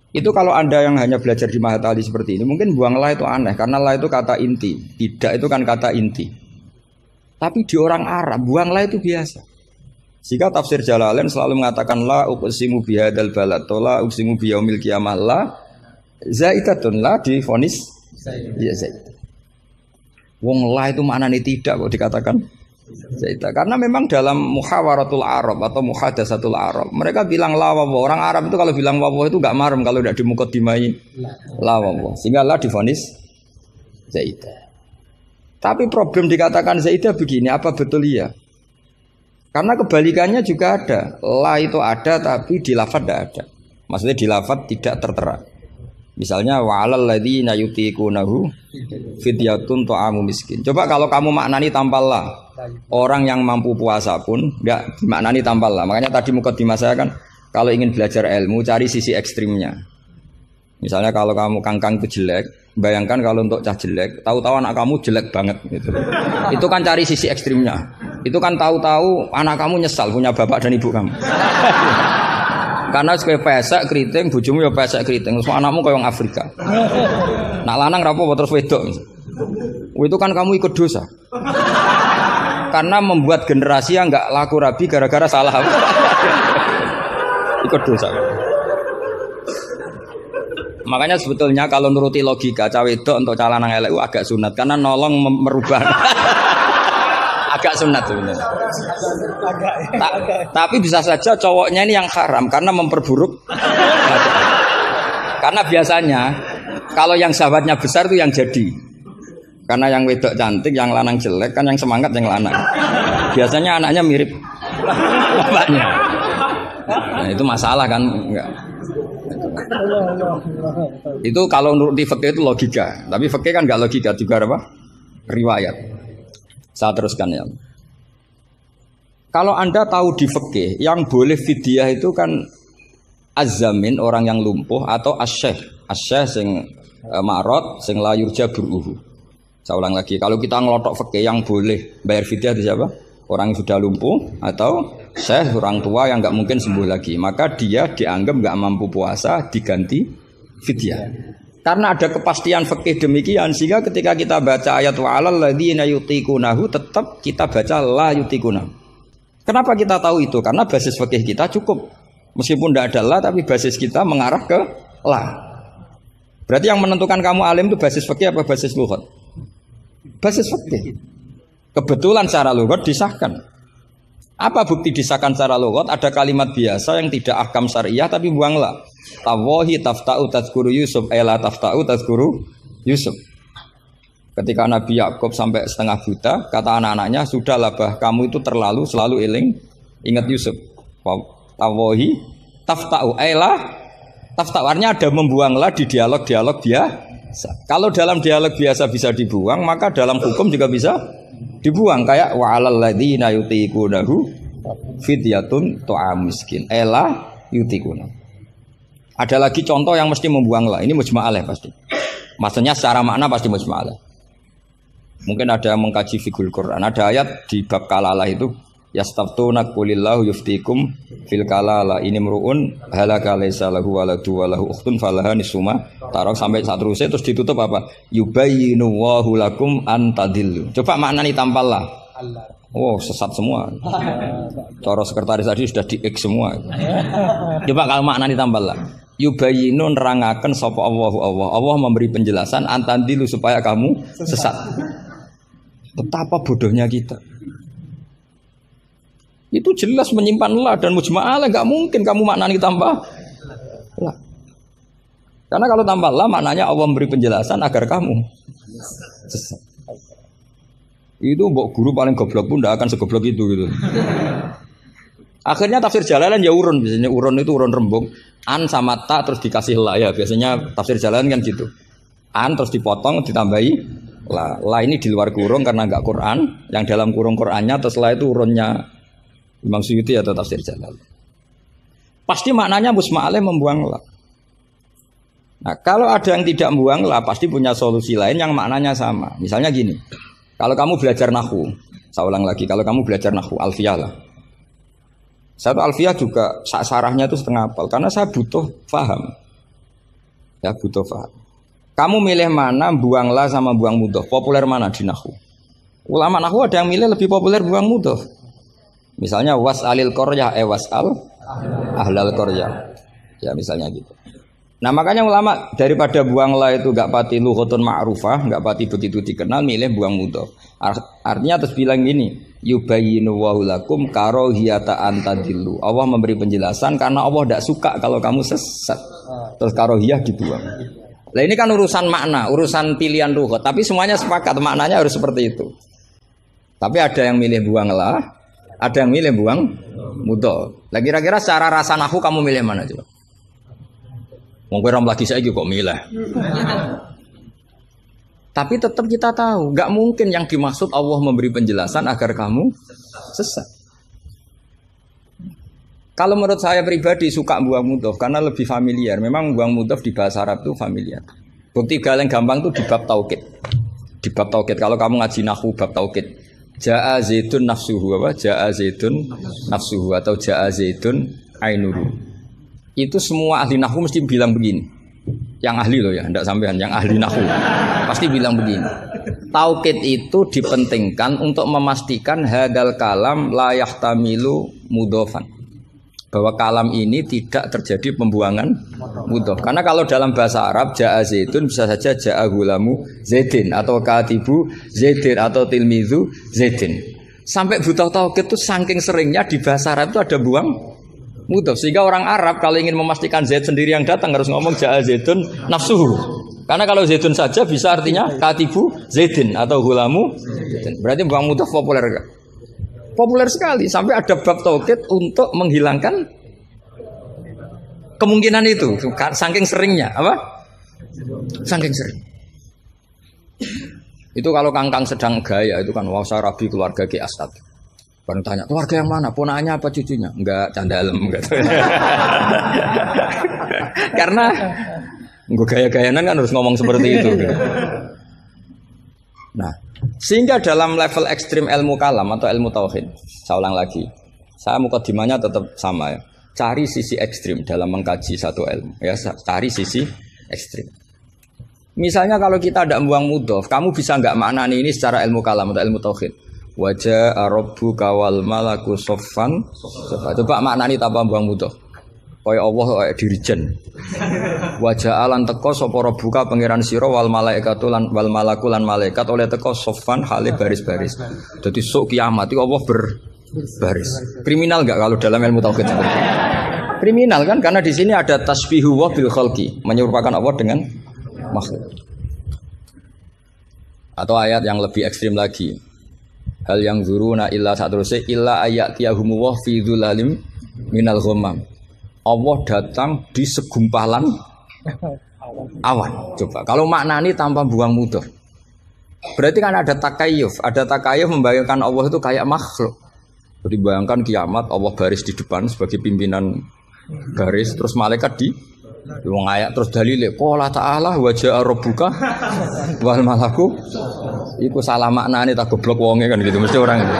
Itu kalau Anda yang hanya belajar di Mahatali seperti ini, mungkin buang la itu aneh karena la itu kata inti, tidak itu kan kata inti. Tapi di orang Arab buang la itu biasa. Jika tafsir Jalalain selalu mengatakan la uqsimu bihadzal balad, la uqsimu biyaumil qiyamah, la zaidatun, la difonis ya zaidah. Wong la itu maknanya tidak kok dikatakan zaidah. Karena memang dalam muhawaratul Arab atau muhadatsatul Arab, mereka bilang la wa. Orang Arab itu kalau bilang wa itu enggak marem kalau tidak dimuqaddimai la wa. Sehingga la difonis zaidah. Tapi problem dikatakan zaidah begini, apa betul iya? Karena kebalikannya juga ada. La itu ada tapi di lafadz tidak ada. Maksudnya di lafadz tidak tertera. Misalnya wa'alal ladzina yutiqunahu fidyatun ta'amu miskin. Coba kalau kamu maknani tanpa la, orang yang mampu puasa pun enggak maknani tanpa la. Makanya tadi mukaddimah saya kan kalau ingin belajar ilmu cari sisi ekstrimnya. Misalnya kalau kamu kangkang itu jelek, bayangkan kalau untuk cah jelek, tahu-tahu anak kamu jelek banget gitu. Itu kan cari sisi ekstrimnya. Itu kan tahu-tahu anak kamu nyesal punya bapak dan ibu kamu. Karena sebagai pesek keriting, bojomu ya pesek keriting, semua anakmu kayak orang Afrika. Nak lanang rapo terus wedok. Itu kan kamu ikut dosa. Karena membuat generasi yang enggak laku rabi gara-gara salah. Ikut dosa. Makanya sebetulnya kalau nuruti logika cawe wedok untuk cah lanang elek agak sunat karena nolong merubah. Agak sunat sebenarnya. Tapi bisa saja cowoknya ini yang haram karena memperburuk. Karena biasanya kalau yang sahabatnya besar itu yang jadi. Karena yang wedok cantik, yang lanang jelek kan yang semangat yang lanang. Biasanya anaknya mirip bapaknya. Nah, itu masalah kan? Enggak. Itu kalau menurut di fikih itu logika. Tapi fikih kan enggak logika juga apa? Riwayat. Saya teruskan ya. Kalau Anda tahu di fikih yang boleh fidyah itu kan az-zamin orang yang lumpuh atau as-syekh sing marot sing la yurja buruhu. Saya ulang lagi, kalau kita ngelotok fikih yang boleh bayar fidyah itu siapa? Orang yang sudah lumpuh atau syekh orang tua yang enggak mungkin sembuh lagi, maka dia dianggap enggak mampu puasa diganti fidyah. Karena ada kepastian fikih demikian sehingga ketika kita baca ayat wa'alal ladzina yutiqunahu tetap kita baca la yutiqunahu. Kenapa kita tahu itu? Karena basis fikih kita cukup. Meskipun tidak ada la tapi basis kita mengarah ke la. Berarti yang menentukan kamu alim itu basis fikih apa basis lughat? Basis fikih. Kebetulan secara lughat disahkan. Apa bukti disahkan secara logat? Ada kalimat biasa yang tidak ahkam syariah tapi buanglah. Tawahi tafta'u tazkuru Yusuf ela tafta'u tazkuru Yusuf. Ketika Nabi Yakub sampai setengah buta, kata anak-anaknya, sudahlah bah, kamu itu terlalu selalu ingat Yusuf. Tawahi tafta'u ela tafta'u, artinya ada membuanglah di dialog-dialog biasa. Kalau dalam dialog biasa bisa dibuang, maka dalam hukum juga bisa dibuang. Kayak wa'alal ladzina yutiqunahu fidyatun ta'am miskin ela yutiquna. Ada lagi contoh yang mesti membuang lah. Ini mujma'alah pasti. Maksudnya secara makna pasti mujma'alah. Mungkin ada yang mengkaji fikul Quran. Ada ayat di bab kalalah itu, yastaftuna qulillahu yuftikum fil kalalah ini mruun halaka laisa lahu waladu wa lahu ukhtun falaha nisuma tarok sampai seterusnya, terus ditutup apa? Yubayyinu wallahu lakum an tadillu. Coba maknani tampallah. Oh, sesat semua. Cara sekretaris tadi sudah di-X semua. Coba kalau maknani tampallah. Yubayyinu nerangaken sapa Allah memberi penjelasan antandilu supaya kamu sesat. Betapa bodohnya kita. Itu jelas menyimpan la dan mujma'alah, nggak mungkin kamu maknani tambah la. Karena kalau tambah la maknanya Allah memberi penjelasan agar kamu sesat. Itu mbok guru paling goblok pun tidak akan segoblok itu gitu. Akhirnya tafsir Jalalain ya urun, biasanya urun itu urun rembung. An sama ta terus dikasih la ya, biasanya tafsir Jalalain kan gitu. An terus dipotong ditambahi la. La ini di luar kurung karena enggak Quran, yang dalam kurung Qurannya terus la itu urunnya Imam Suyuti atau tafsir Jalalain. Pasti maknanya musma'aleh membuang la. Nah, kalau ada yang tidak membuang la pasti punya solusi lain yang maknanya sama. Misalnya gini. Kalau kamu belajar nahwu, saya ulang lagi, kalau kamu belajar nahwu alfiyah lah. Satu alfiyah juga sarahnya itu setengah hafal karena saya butuh paham. Ya, butuh paham. Kamu milih mana buang la sama buang mudhof? Populer mana di nahwu? Ulama nahwu ada yang milih lebih populer buang mudhof. Misalnya was'alil qaryah was'al ahlal qaryah. Ya misalnya gitu. Nah makanya ulama daripada buang la itu gak pati lughatun ma'rufah, gak pati begitu dikenal, milih buang mudhof. Artinya terus bilang gini, yubayyinu wa lakum karohiyata antadillu. Allah memberi penjelasan karena Allah tidak suka kalau kamu sesat. Terus karohiyah dibuang. Nah ini kan urusan makna, urusan pilihan lughat, tapi semuanya sepakat maknanya harus seperti itu. Tapi ada yang milih buang la, ada yang milih buang mudhof. Lah kira-kira secara rasa nahwu kamu milih mana coba? Wong kowe lagi saiki kok milih. Tapi tetap kita tahu, nggak mungkin yang dimaksud Allah memberi penjelasan agar kamu sesat. Kalau menurut saya pribadi suka buang mudhof karena lebih familiar. Memang buang mudhof di bahasa Arab itu familiar. Bukti paling gampang itu di bab taukid. Di bab taukid kalau kamu ngaji nahwu bab taukid. Ja'a zaitun nafsuhu apa? Ja'a zaitun nafsuhu atau ja'a zaitun ainuru. Itu semua ahli nahwu mesti bilang begini. Yang ahli loh ya, enggak sampean, yang ahli nahwu pasti bilang begini. Taukid itu dipentingkan untuk memastikan hadal kalam la yahtamilu mudhofan. Bahwa kalam ini tidak terjadi pembuangan mudhof. Karena kalau dalam bahasa Arab ja'a zaitun bisa saja ja'a gulamu zaidin atau katibu zaidin atau tilmizu zaidin. Sampai butuh taukid itu saking seringnya di bahasa Arab itu ada buang mudhof, sehingga orang Arab kalau ingin memastikan Zaid sendiri yang datang harus ngomong ja'a zaitun nafsuhu. Karena kalau zaitun saja bisa artinya katibu zaidin atau gulamu zaidin. Berarti buang mudhof populer enggak? Populer sekali sampai ada bab taukid untuk menghilangkan kemungkinan itu. Saking seringnya apa? Saking sering. Itu kalau kangkang sedang gaya itu kan wah saya rabi keluarga Ki Astad. Baru tanya, keluarga yang mana? Ponakannya apa cucunya? Enggak, candalem gitu. Karena gue gaya-gayanan kan harus ngomong seperti itu gitu. Nah, sehingga dalam level ekstrim ilmu kalam atau ilmu tauhid, saya ulang lagi, saya mukadimahnya tetap sama ya. Cari sisi ekstrim dalam mengkaji satu ilmu ya, cari sisi ekstrim. Misalnya kalau kita tidak buang mudhof, kamu bisa nggak maknani ini secara ilmu kalam atau ilmu tauhid? Wajah rabbuka wal malaku soffan. Coba maknani tanpa buang mudhof. Kaya Allah kaya dirijen. Wajah alan teko sapa rabbuka pangeran sira wal malaikatu lan wal malaku lan malaikat oleh teko soffan hale baris-baris. Dadi sok kiamat iki Allah baris. Kriminal nggak kalau dalam ilmu tauhid? Kriminal kan karena di sini ada tasbihu wa bil khalqi, menyerupakan Allah dengan makhluk. Atau ayat yang lebih ekstrim lagi. Hal yang zuruna illa satruse illa ayatiyahumu wa fi dzulalim minal ghamam. Allah datang di segumpalan awan. Coba kalau maknani tanpa buang mudah. Berarti kan ada takayuf membayangkan Allah itu kayak makhluk. Jadi bayangkan kiamat Allah baris di depan sebagai pimpinan garis, terus malaikat di wong ayat terus dalile qala ta'ala wa ja'a rabbuka wal malaku iku salah maknane tak goblok wonge kan gitu mesti orang itu.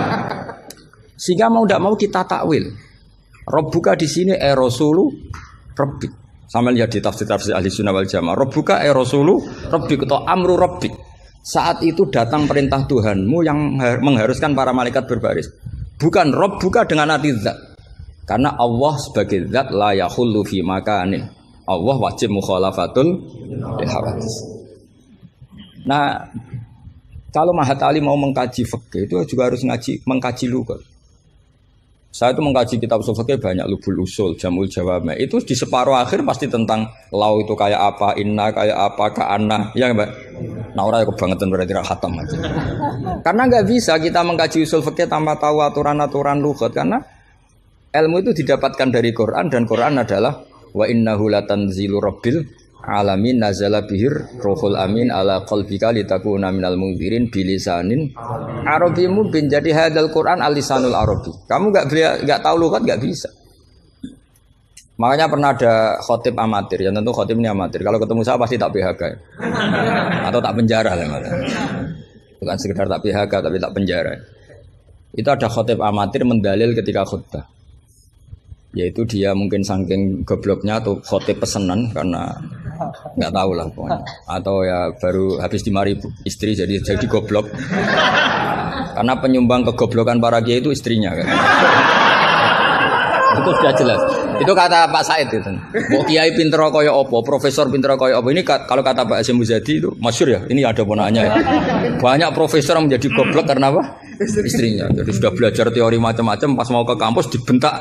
Sehingga mau ndak mau kita takwil. Rabbuka di sini rasulu rabbik. Sama lihat di tafsir ahli sunnah wal jamaah. Rabbuka rasulu rabbik atau amru rabbik. Saat itu datang perintah Tuhanmu yang mengharuskan para malaikat berbaris. Bukan Rabbuka dengan arti zat. Karena Allah sebagai zat la yahullu fi makanin. Allah wajib mukhalafatul hawadits. Nah, kalau Mahatali mau mengkaji fikih itu juga harus mengkaji lugat. Saya itu mengkaji kitab usul fikih banyak, Lubul Usul, Jamul Jawami. Itu di separuh akhir pasti tentang lau itu kayak apa, inna kayak apa, ka'anna, ya Mbak. Nah orang kebangetan berarti khatam aja. Karena nggak bisa kita mengkaji usul fikih tanpa tahu aturan-aturan lugat, karena ilmu itu didapatkan dari Quran dan Quran adalah wa innahu latanzilu rabbil alamin nazala bihir ruhul amin ala qalbika litakuna minal munzirin bilisanin arabi mubin. Jadi hadal Quran alisanul arabi. Kamu enggak tahu lughat enggak bisa. Makanya pernah ada khotib amatir, yang tentu khotib ini amatir. Kalau ketemu saya pasti tak PHK atau tak penjara lah. Bukan sekedar tak PHK tapi tak penjara. Itu ada khotib amatir mendalil ketika khutbah. Yaitu dia mungkin saking gobloknya atau khotib pesenan karena nggak tahu lah pokoknya. Atau ya baru habis dimari istri jadi goblok. Karena penyumbang kegoblokan para kiai itu istrinya kan. Itu sudah jelas. Itu kata Pak Said itu. Mau kiai pinter kaya apa, profesor pinter kaya apa. Ini kalau kata Pak Hasyim Muzadi itu masyhur ya. Ini ada ponaknya ya. Banyak profesor yang menjadi goblok karena apa? Istrinya. Jadi sudah belajar teori macam-macam, pas mau ke kampus dibentak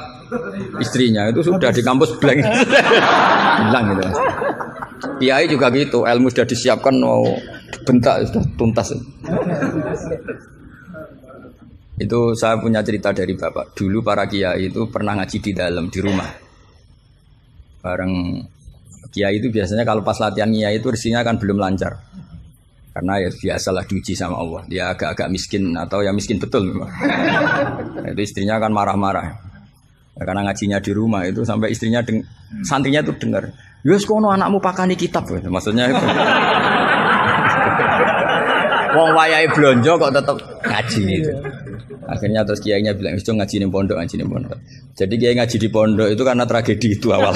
istrinya. Itu sudah di kampus blank. Hilang gitu. Kiai juga gitu, ilmu sudah disiapkan mau dibentak sudah tuntas. Itu saya punya cerita dari bapak. Dulu para kiai itu pernah ngaji di dalam di rumah. Bareng kiai itu biasanya kalau pas latihan kiai itu rezekinya kan belum lancar. Karena ya biasalah diuji sama Allah. Dia agak-agak miskin atau ya miskin betul memang. Itu istrinya kan marah-marah. Ya, karena ngajinya di rumah itu sampai istrinya santrinya itu dengar. Yus kono anakmu pakani kitab. Maksudnya itu. Wong wayahe blonjo kok tetep ngaji gitu. Akhirnya terus kiainya bilang, "Wis ngaji ning pondok, ngaji ning pondok." Jadi kiai ngaji di pondok itu karena tragedi itu awal.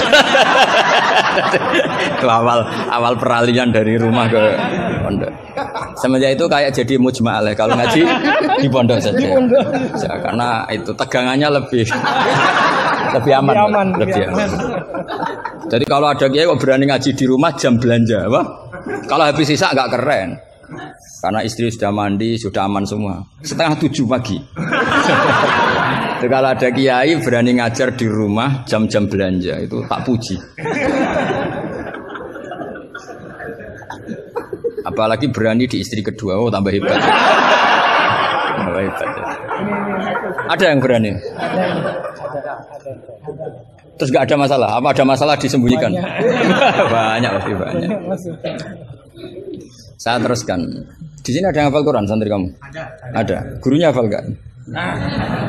Itu awal peralihan dari rumah ke pondok. Semenjak itu kayak jadi mujma'ah kalau ngaji di pondok saja. Ya, karena itu tegangannya lebih aman. Jadi kalau ada kiai kok berani ngaji di rumah jam belanja, apa? Kalau habis sisa enggak keren. Karena istri sudah mandi, sudah aman semua. 6:30 pagi. Jadi kalau ada kiai berani ngajar di rumah jam-jam belanja itu tak puji. Apalagi berani di istri kedua, oh tambah hebat. Tambah hebat. Ada yang berani? Terus nggak ada masalah? Apa ada masalah disembunyikan? Banyak, pasti banyak. Saya teruskan. Di sini ada yang hafal Quran santri kamu? Ada. Gurunya hafal nggak?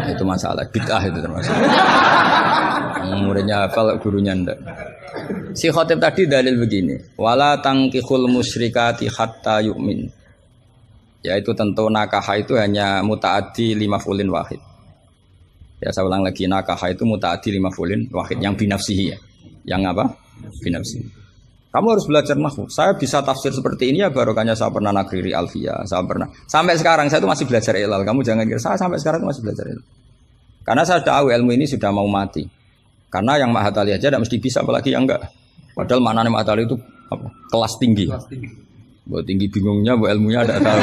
Itu masalah. Bid'ah itu termasuk. Muridnya hafal, gurunya enggak. Si khotib tadi dalil begini. Wala tangkihul musyrikati hatta yu'min. Yaitu tentu nakah itu hanya muta'addi 5 fulin wahid. Ya saya ulang lagi, nakah itu muta'addi 5 fulin wahid. Yang binafsihi ya. Yang apa? Binafsihi. Kamu harus belajar nahwu. Saya bisa tafsir seperti ini ya barokahnya saya pernah nakriri Alfiyah, saya pernah. Sampai sekarang saya itu masih belajar ilal. Kamu jangan kira saya sampai sekarang itu masih belajar ilal. Karena saya tahu ilmu ini sudah mau mati. Karena yang Mahatali aja tidak mesti bisa, apalagi yang enggak. Padahal maknanya Mahatali itu apa? Kelas tinggi. Buat tinggi bingungnya, buat ilmunya tidak tahu.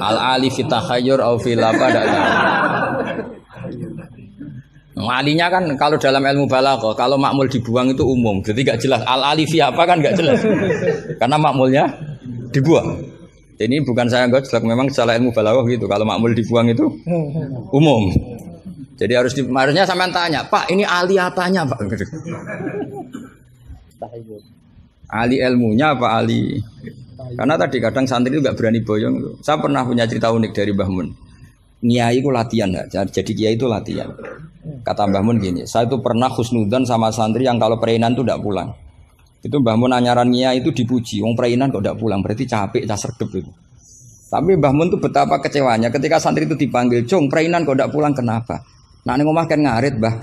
Al-ali fi takhayyur au fil apa tidak tahu. Alinya kan kalau dalam ilmu balaghah, kalau makmul dibuang itu umum, jadi nggak jelas al-alifi apa kan nggak jelas, karena makmulnya dibuang. Ini bukan saya gojlok, memang secara ilmu balaghah gitu. Kalau makmul dibuang itu umum. Jadi harusnya sampean tanya, Pak, ini ali apanya, Pak? Ali ilmunya apa ali? Karena tadi kadang santri itu nggak berani boyong. Saya pernah punya cerita unik dari Mbah Mun. Kiai itu latihan, jadi kiai itu latihan. Kata Mbah Mun gini, saya itu pernah husnudzon sama santri yang kalau pereinan itu tidak pulang. Itu Mbah Mun anyaran kiai itu dipuji, wong pereinan kok tidak pulang, berarti capek, sregep itu. Tapi Mbah Mun itu betapa kecewanya ketika santri itu dipanggil, "Cung, pereinan kok tidak pulang kenapa?" Nah, ning omah kan ngarit, Mbah.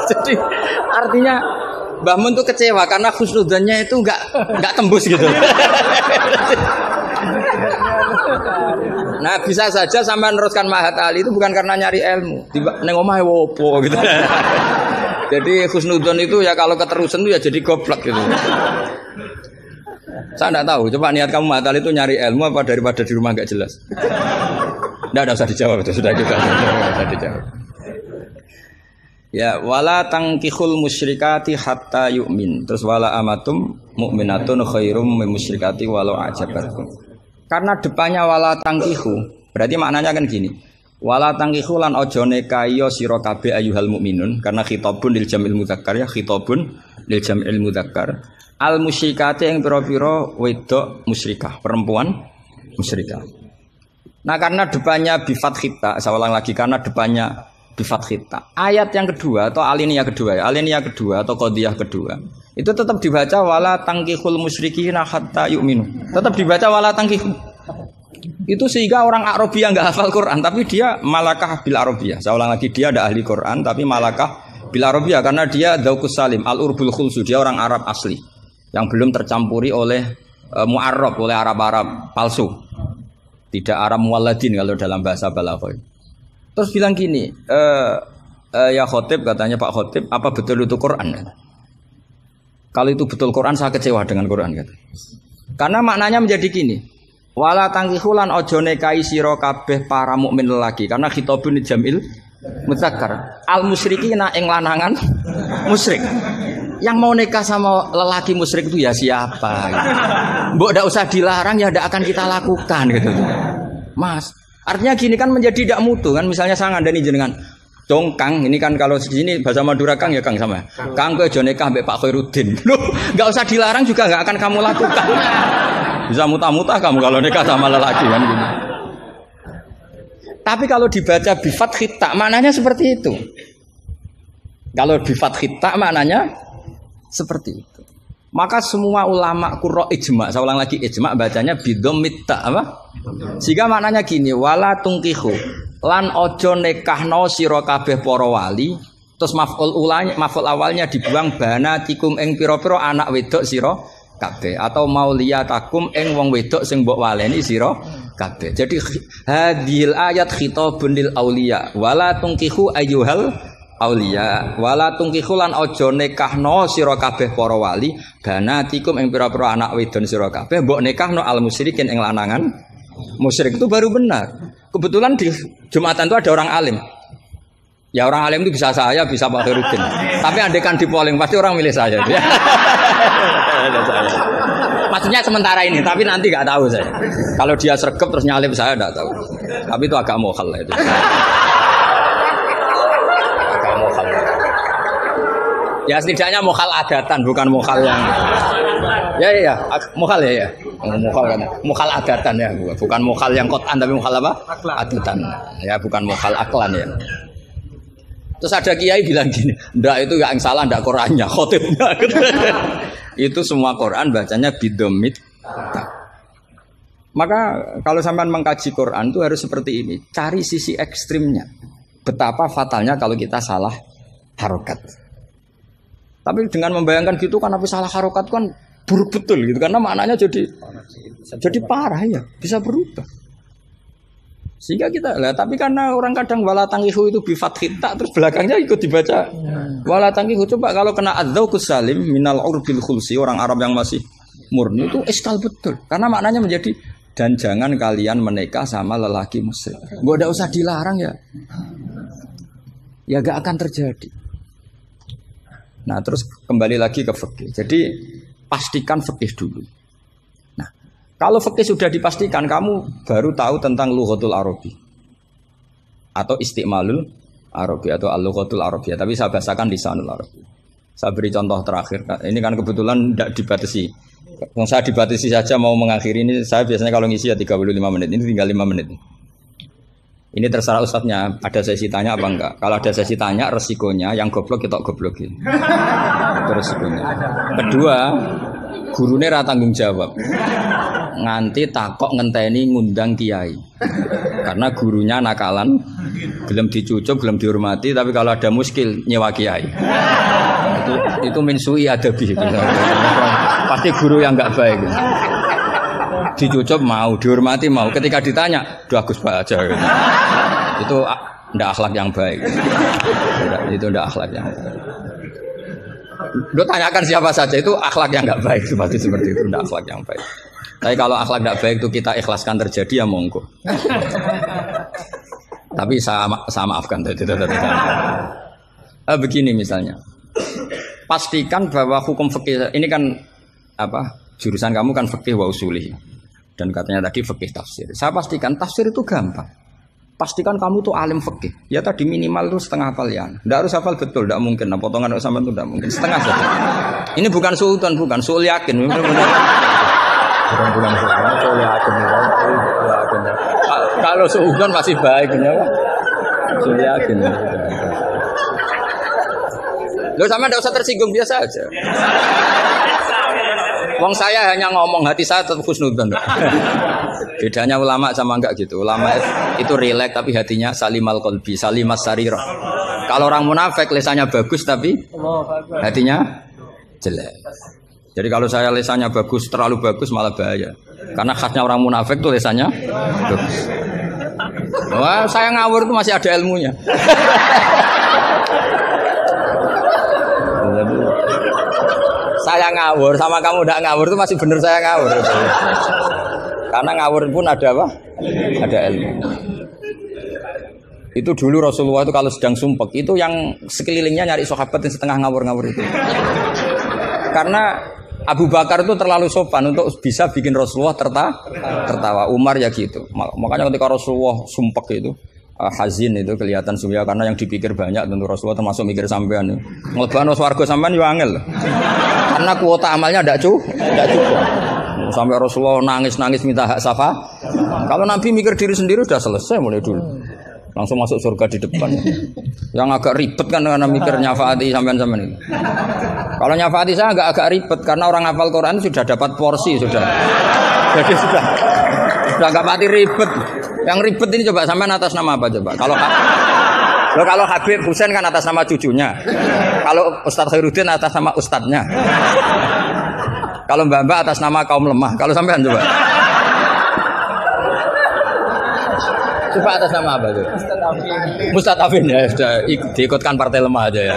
Jadi artinya Mbah Mun tuh kecewa karena husnudzonnya itu enggak tembus gitu. Nah, bisa saja sampai meneruskan Mahat Ali itu bukan karena nyari ilmu, ning omahe wopo gitu. Jadi husnudzon itu ya kalau keterusan itu ya jadi goblok gitu. Saya enggak tahu, coba niat kamu Mahat Ali itu nyari ilmu apa daripada di rumah enggak jelas. Enggak usah dijawab itu, sudah juga. Enggak usah dijawab. Ya, wala tangkihul musyrikati hatta yu'min. Terus wala amatum mu'minatun khairum min musyrikati walau ajabatkum. Karena depannya wala tangkihu, berarti maknanya kan gini. Wala tangkihu lan ojo nekayo sira kabeh ayyuhal mukminun, karena khitabun lil jamil mudzakkar ya, khitabun lil jamil mudzakkar. Al musyrikati yang pira-pira wedok musyrikah, perempuan musyrikah. Nah, karena depannya bi fathita, saya ulang lagi, karena depannya bi fathita. Ayat yang kedua atau alinea kedua ya, alinea kedua atau qadhiyah kedua. Itu tetap dibaca wala tangkihul musyrikina hatta yu'minu. Tetap dibaca wala tangkihu. Itu sehingga orang Arabia enggak hafal Quran tapi dia malakah bil Arabia. Saya ulang lagi, dia ada ahli Quran tapi malakah bil Arabia karena dia dzauqus salim, al-urbul khulsu, dia orang Arab asli yang belum tercampuri oleh mu'arrab, oleh Arab-Arab palsu. Tidak Arab muwalladin kalau dalam bahasa balaghah. Terus bilang gini, ya khotib, katanya Pak Khotib, apa betul itu Quran? Kalau itu betul Quran, saya kecewa dengan Quran. Kata. Karena maknanya menjadi gini, wala tangkihulan ojo nekai siro kabeh para mukmin lelaki, karena khitabun jamil mudzakkar. Al musyrikina ing lanangan musyrik. Yang mau nikah sama lelaki musyrik itu ya siapa? Gitu. Mbok ndak usah dilarang ya ndak akan kita lakukan gitu. Mas, artinya gini kan menjadi tidak mutu kan, misalnya saya ngandani jenengan Dong Kang, ini kan kalau segini bahasa Madura Kang ya Kang sama. Kang kowe aja nikah mbek Pak Khairuddin. Loh, enggak usah dilarang juga enggak akan kamu lakukan. Bisa muta-muta kamu kalau nikah sama lelaki kan gitu. Tapi kalau dibaca bi fathit ta maknanya seperti itu. Kalau bi fathit ta maknanya seperti itu. Maka semua ulama qurra ijma, saya ulang lagi ijma bacanya bi dhammit ta apa? Sehingga maknanya gini, wala tungkihu lan ojo nekahno sira kabeh para wali, terus maf'ul awalnya dibuang banatikum ing pira-pira anak wedok sira kabeh atau mauliyatakum ing wong wedok sing mbok waleni sira kabeh. Jadi hadhil ayat khitabun lil auliya wala tungkihu ayyuhal auliya wala tungkihu lan ojo nekahno sira kabeh para wali banatikum ing pira-pira anak wedon sira kabeh mbok nekahno al musyrikin ing lanangan musyrik. Itu baru benar. Kebetulan di Jumatan itu ada orang alim. Ya orang alim itu bisa saya, bisa Pak Khairuddin. Tapi andaikan di polling pasti orang milih saya. Maksudnya sementara ini, tapi nanti nggak tahu saya. Kalau dia sregep terus nyalip saya nggak tahu. Tapi itu agak mokhal itu. Agak mokhal. Ya setidaknya mokhal adatan, bukan mokhal yang. Ya, mokhal ya. Mokhal adatan ya, bukan mokhal yang kotan tapi mokhal apa? Adatan. Ya, bukan mokhal aklan ya. Terus ada kiai bilang gini, ndak itu yang salah, ndak Qurannya, khotibnya. Itu semua Quran bacanya bidomit. Maka kalau sampean mengkaji Quran itu harus seperti ini, cari sisi ekstrimnya. Betapa fatalnya kalau kita salah harokat. Tapi dengan membayangkan gitu kan, tapi salah harokat kan buruk betul gitu, karena maknanya jadi parah ya, bisa berubah. Sehingga kita lah, tapi karena orang kadang wala tangihu itu bi fathita terus belakangnya ikut dibaca wala tangihu. Coba kalau kena adzauqus salim minal urbil khulsi, orang Arab yang masih murni itu eskal betul. Karena maknanya menjadi dan jangan kalian menikah sama lelaki musyrik. Gak usah dilarang ya. Ya gak akan terjadi. Nah terus kembali lagi ke fikih. Jadi pastikan fikih dulu. Nah kalau fikih sudah dipastikan, kamu baru tahu tentang lughatul Arabi atau istimalul Arabi atau al-lughatul Arabiyah. Tapi saya bahasakan lisanul Arabi. Saya beri contoh terakhir. Ini kan kebetulan tidak dibatasi. Kalau saya dibatasi saja mau mengakhiri ini, saya biasanya kalau ngisi ya 35 menit. Ini tinggal 5 menit. Ini terserah ustadznya, ada sesi tanya apa enggak. Kalau ada sesi tanya, resikonya yang goblok kita goblokin. Itu resikonya. Kedua, gurunya rata tanggung jawab. Nganti takok ngenteni ngundang kiai. Karena gurunya nakalan, belum dicucuk, belum dihormati, tapi kalau ada muskil nyewa kiai. Itu min sui adabi. Pasti guru yang enggak baik. Dicucuk mau, dihormati mau. Ketika ditanya, doa Gus Pak aja. Itu ndak akhlak yang baik. Itu ndak akhlak yang baik. Lo tanyakan siapa saja itu akhlak yang enggak baik seperti itu, ndak akhlak yang baik. Tapi kalau akhlak enggak baik itu kita ikhlaskan terjadi ya monggo. Tapi saya maafkan tadi. Begini misalnya. Pastikan bahwa hukum fikih ini kan apa? Jurusan kamu kan fikih wa usuli. Dan katanya tadi fikih tafsir. Saya pastikan tafsir itu gampang. Pastikan kamu tuh alim fikih. Ya tadi minimal itu setengah hafal ya. Tidak harus hafal betul, tidak mungkin. Nah, potongan sama itu tidak mungkin. Setengah saja. Ini bukan suudan, bukan suul yakin. Bukan suul yakin. Kalau suudan masih baik, ya. Suul yakin. Loh sama tidak usah tersinggung, biasa aja. Wong saya hanya ngomong, hati saya tetap husnudzon. Bedanya ulama sama enggak gitu. Ulama itu rileks tapi hatinya salimal qalbi, salimas sarirah. Kalau orang munafik lisannya bagus tapi hatinya jelek. Jadi kalau saya lisannya bagus, terlalu bagus malah bahaya. Karena khasnya orang munafik tuh lisannya bagus. Wah, saya ngawur itu masih ada ilmunya. Saya ngawur sama kamu tidak ngawur itu masih benar saya ngawur. Karena ngawur pun ada apa? Ada ilmu. Itu dulu Rasulullah itu kalau sedang sumpek itu yang sekelilingnya nyari sahabat yang setengah ngawur-ngawur itu. Karena Abu Bakar itu terlalu sopan untuk bisa bikin Rasulullah tertawa. Umar ya gitu. Makanya ketika Rasulullah sumpek itu hazin itu kelihatan suya karena yang dipikir banyak tentu Rasulullah termasuk mikir sampean. Ngelebano swarga sampean yo angel. Karena kuota amalnya tidak cukup. Sampai Rasulullah nangis-nangis minta hak syafaat. Kalau Nabi mikir diri sendiri sudah selesai mulai dulu. Langsung masuk surga di depan. Yang agak ribet kan karena mikir nyafaati sampean-sampean ini. Kalau nyafaati saya agak ribet karena orang hafal Quran sudah dapat porsi sudah. Jadi sudah enggak mati ribet. Yang ribet ini coba sampean atas nama apa coba? Kalau Habib Husain kan atas nama cucunya. Kalau Ustadz Khairuddin atas nama ustadznya. Kalau Mbak atas nama kaum lemah. Kalau sampean coba. Coba atas nama apa tuh? Mustadafin ya sudah diikutkan partai lemah aja ya.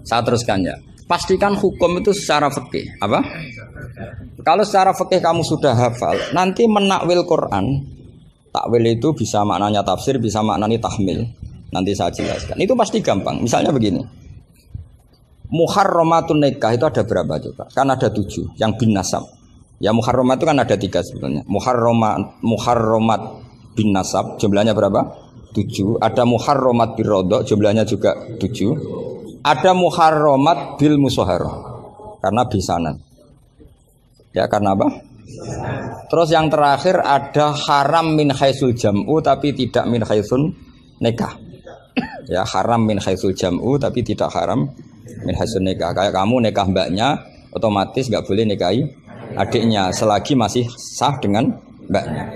Saya teruskan ya. Pastikan hukum itu secara fikih. Apa? Kalau secara fikih kamu sudah hafal, nanti menakwil Quran, takwil itu bisa maknanya tafsir, bisa maknanya tahmil. Nanti saya jelaskan. Itu pasti gampang. Misalnya begini. Muharramatun nikah itu ada berapa coba? Kan ada 7 yang bin nasab. Ya muharramat itu kan ada 3 sebenarnya. Muharramat bin nasab jumlahnya berapa? 7. Ada muharramat birrodho jumlahnya juga 7. Ada muharramat bil musaharah karena bisanan. Ya karena apa? Terus yang terakhir ada haram min haitsul jam'u tapi tidak min haitsun nikah. Ya haram min haitsul jam'u tapi tidak haram min haitsun nikah. Kayak kamu nikah mbaknya otomatis nggak boleh nikahi adiknya selagi masih sah dengan mbaknya.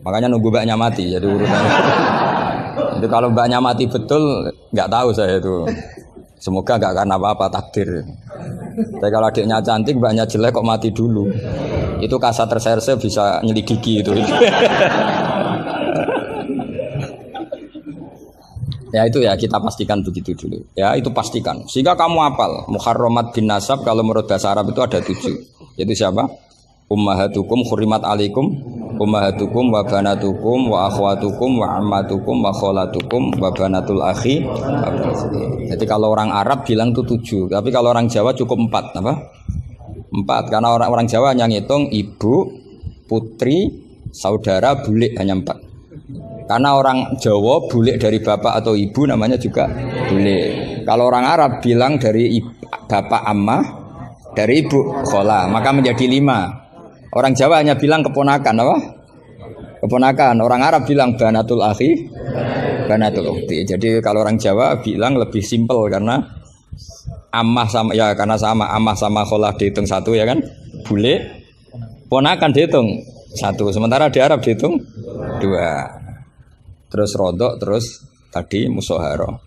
Makanya nunggu mbaknya mati jadi urusannya. Itu kalau mbaknya mati betul nggak tahu saya itu. Semoga nggak karena apa-apa takdir. Tapi kalau adiknya cantik, mbaknya jelek kok mati dulu. Itu kasat reserse bisa nyelidiki itu. Ya itu ya kita pastikan begitu dulu. Ya itu pastikan. Sehingga kamu hafal muharramat bin nasab kalau menurut bahasa Arab itu ada 7. Yaitu siapa? Ummahatukum hurimat alaikum ummahatukum wa banatukum wa akhwatukum wa ammatukum wa kholatukum wa banatul akhi. Jadi kalau orang Arab bilang itu 7. Tapi kalau orang Jawa cukup 4. Apa? 4. Karena orang Jawa hanya ngitung ibu, putri, saudara, bule hanya 4. Karena orang Jawa bule dari bapak atau ibu namanya juga bule. Kalau orang Arab bilang dari bapak ammah, dari ibu khola, maka menjadi 5. Orang Jawa hanya bilang keponakan, apa? Keponakan. Orang Arab bilang banatul akhi, banatul ukhti. Jadi kalau orang Jawa bilang lebih simpel karena ammah sama ya karena sama ammah sama khola dihitung 1 ya kan? Bule, ponakan dihitung 1. Sementara di Arab dihitung 2. Terus rodok, terus tadi musoharo.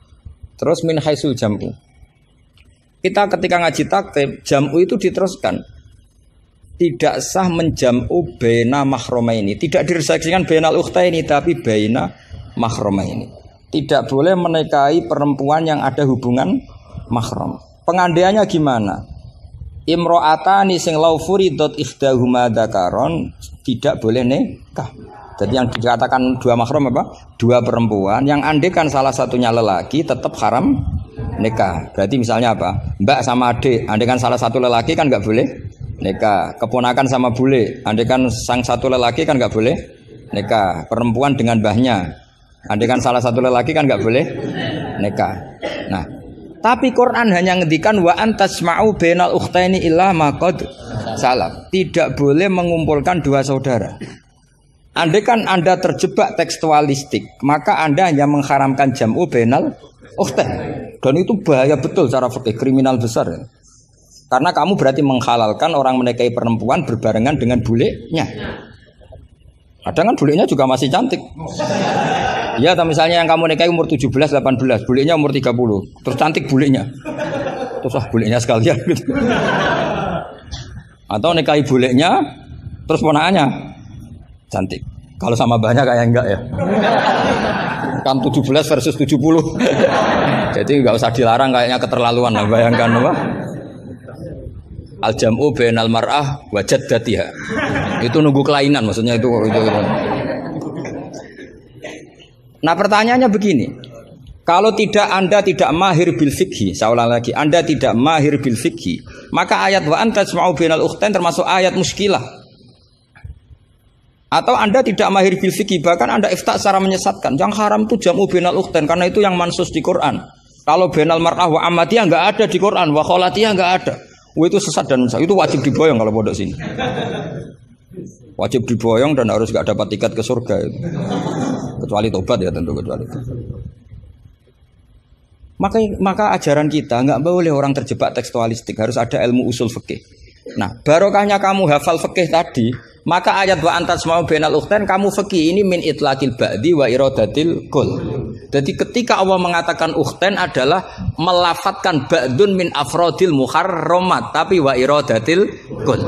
Terus min haisul jam'u. Kita ketika ngaji taktib, jam'u itu diteruskan. Tidak sah menjam'u baina mahromaini. Tidak diresaksikan bainal ukhtaini, tapi baina mahromaini. Tidak boleh menikahi perempuan yang ada hubungan mahram. Pengandaiannya gimana? Imro'atani sing lau furidot ikhdahuma dzakaron, tidak boleh nikah. Jadi yang dikatakan 2 mahram apa? 2 perempuan yang andekan salah satunya lelaki tetap haram nikah. Berarti misalnya apa? Mbak sama adik, andekan salah satu lelaki kan nggak boleh nikah. Keponakan sama bule, andekan sang satu lelaki kan nggak boleh nikah. Perempuan dengan mbahnya, andekan salah satu lelaki kan nggak boleh nikah. Nah, tapi Quran hanya ngendikan wa antasma'u bainal ukhtaini illa ma qad salaf. Tidak boleh mengumpulkan 2 saudara. Andai kan Anda terjebak tekstualistik, maka Anda hanya mengharamkan jam'u bainal ukhtain. Dan itu bahaya betul secara fikih, kriminal besar. Karena kamu berarti menghalalkan orang menikahi perempuan berbarengan dengan bulenya. Kadang kan bulenya juga masih cantik. Ya, atau misalnya yang kamu nikahi umur 17, 18, bulenya umur 30. Terus cantik bulenya. Terus bulenya sekalian gitu. Atau nikahi bulenya terus ponakannya cantik. Kalau sama banyak kayak enggak ya. Kan 17 versus 70. Jadi enggak usah dilarang, kayaknya keterlaluan lah, bayangkan apa? Al jam'u bainal mar'ah wa jaddatiha. Itu nunggu kelainan maksudnya itu. Nah, pertanyaannya begini. Kalau Anda tidak mahir bil fikhi, saya ulang lagi, Anda tidak mahir bil fikhi, maka ayat wa antasma'u bainal ukhtain termasuk ayat muskilah. Atau Anda tidak mahir bil fikih, bahkan Anda ifta secara menyesatkan. Yang haram itu jam'u bainal ukhtain karena itu yang mansus di Quran. Kalau bainal mar'ah wa ammatiyah enggak ada di Quran, wa kholatiyah enggak ada. Itu sesat dan sesat. Itu wajib diboyong kalau pondok sini. Wajib diboyong dan harus enggak dapat tiket ke surga itu. Kecuali tobat ya tentu, kecuali itu. Maka ajaran kita enggak boleh orang terjebak tekstualistik, harus ada ilmu usul fikih. Nah, barokahnya kamu hafal fikih tadi, maka ayat wa antasma'u bainal ukhtain kamu fikih ini min itlaqil ba'di wa iradatil kul. Jadi ketika Allah mengatakan ukhtain adalah melafatkan ba'dun min afrodil muharramat, tapi wa iradatil kul.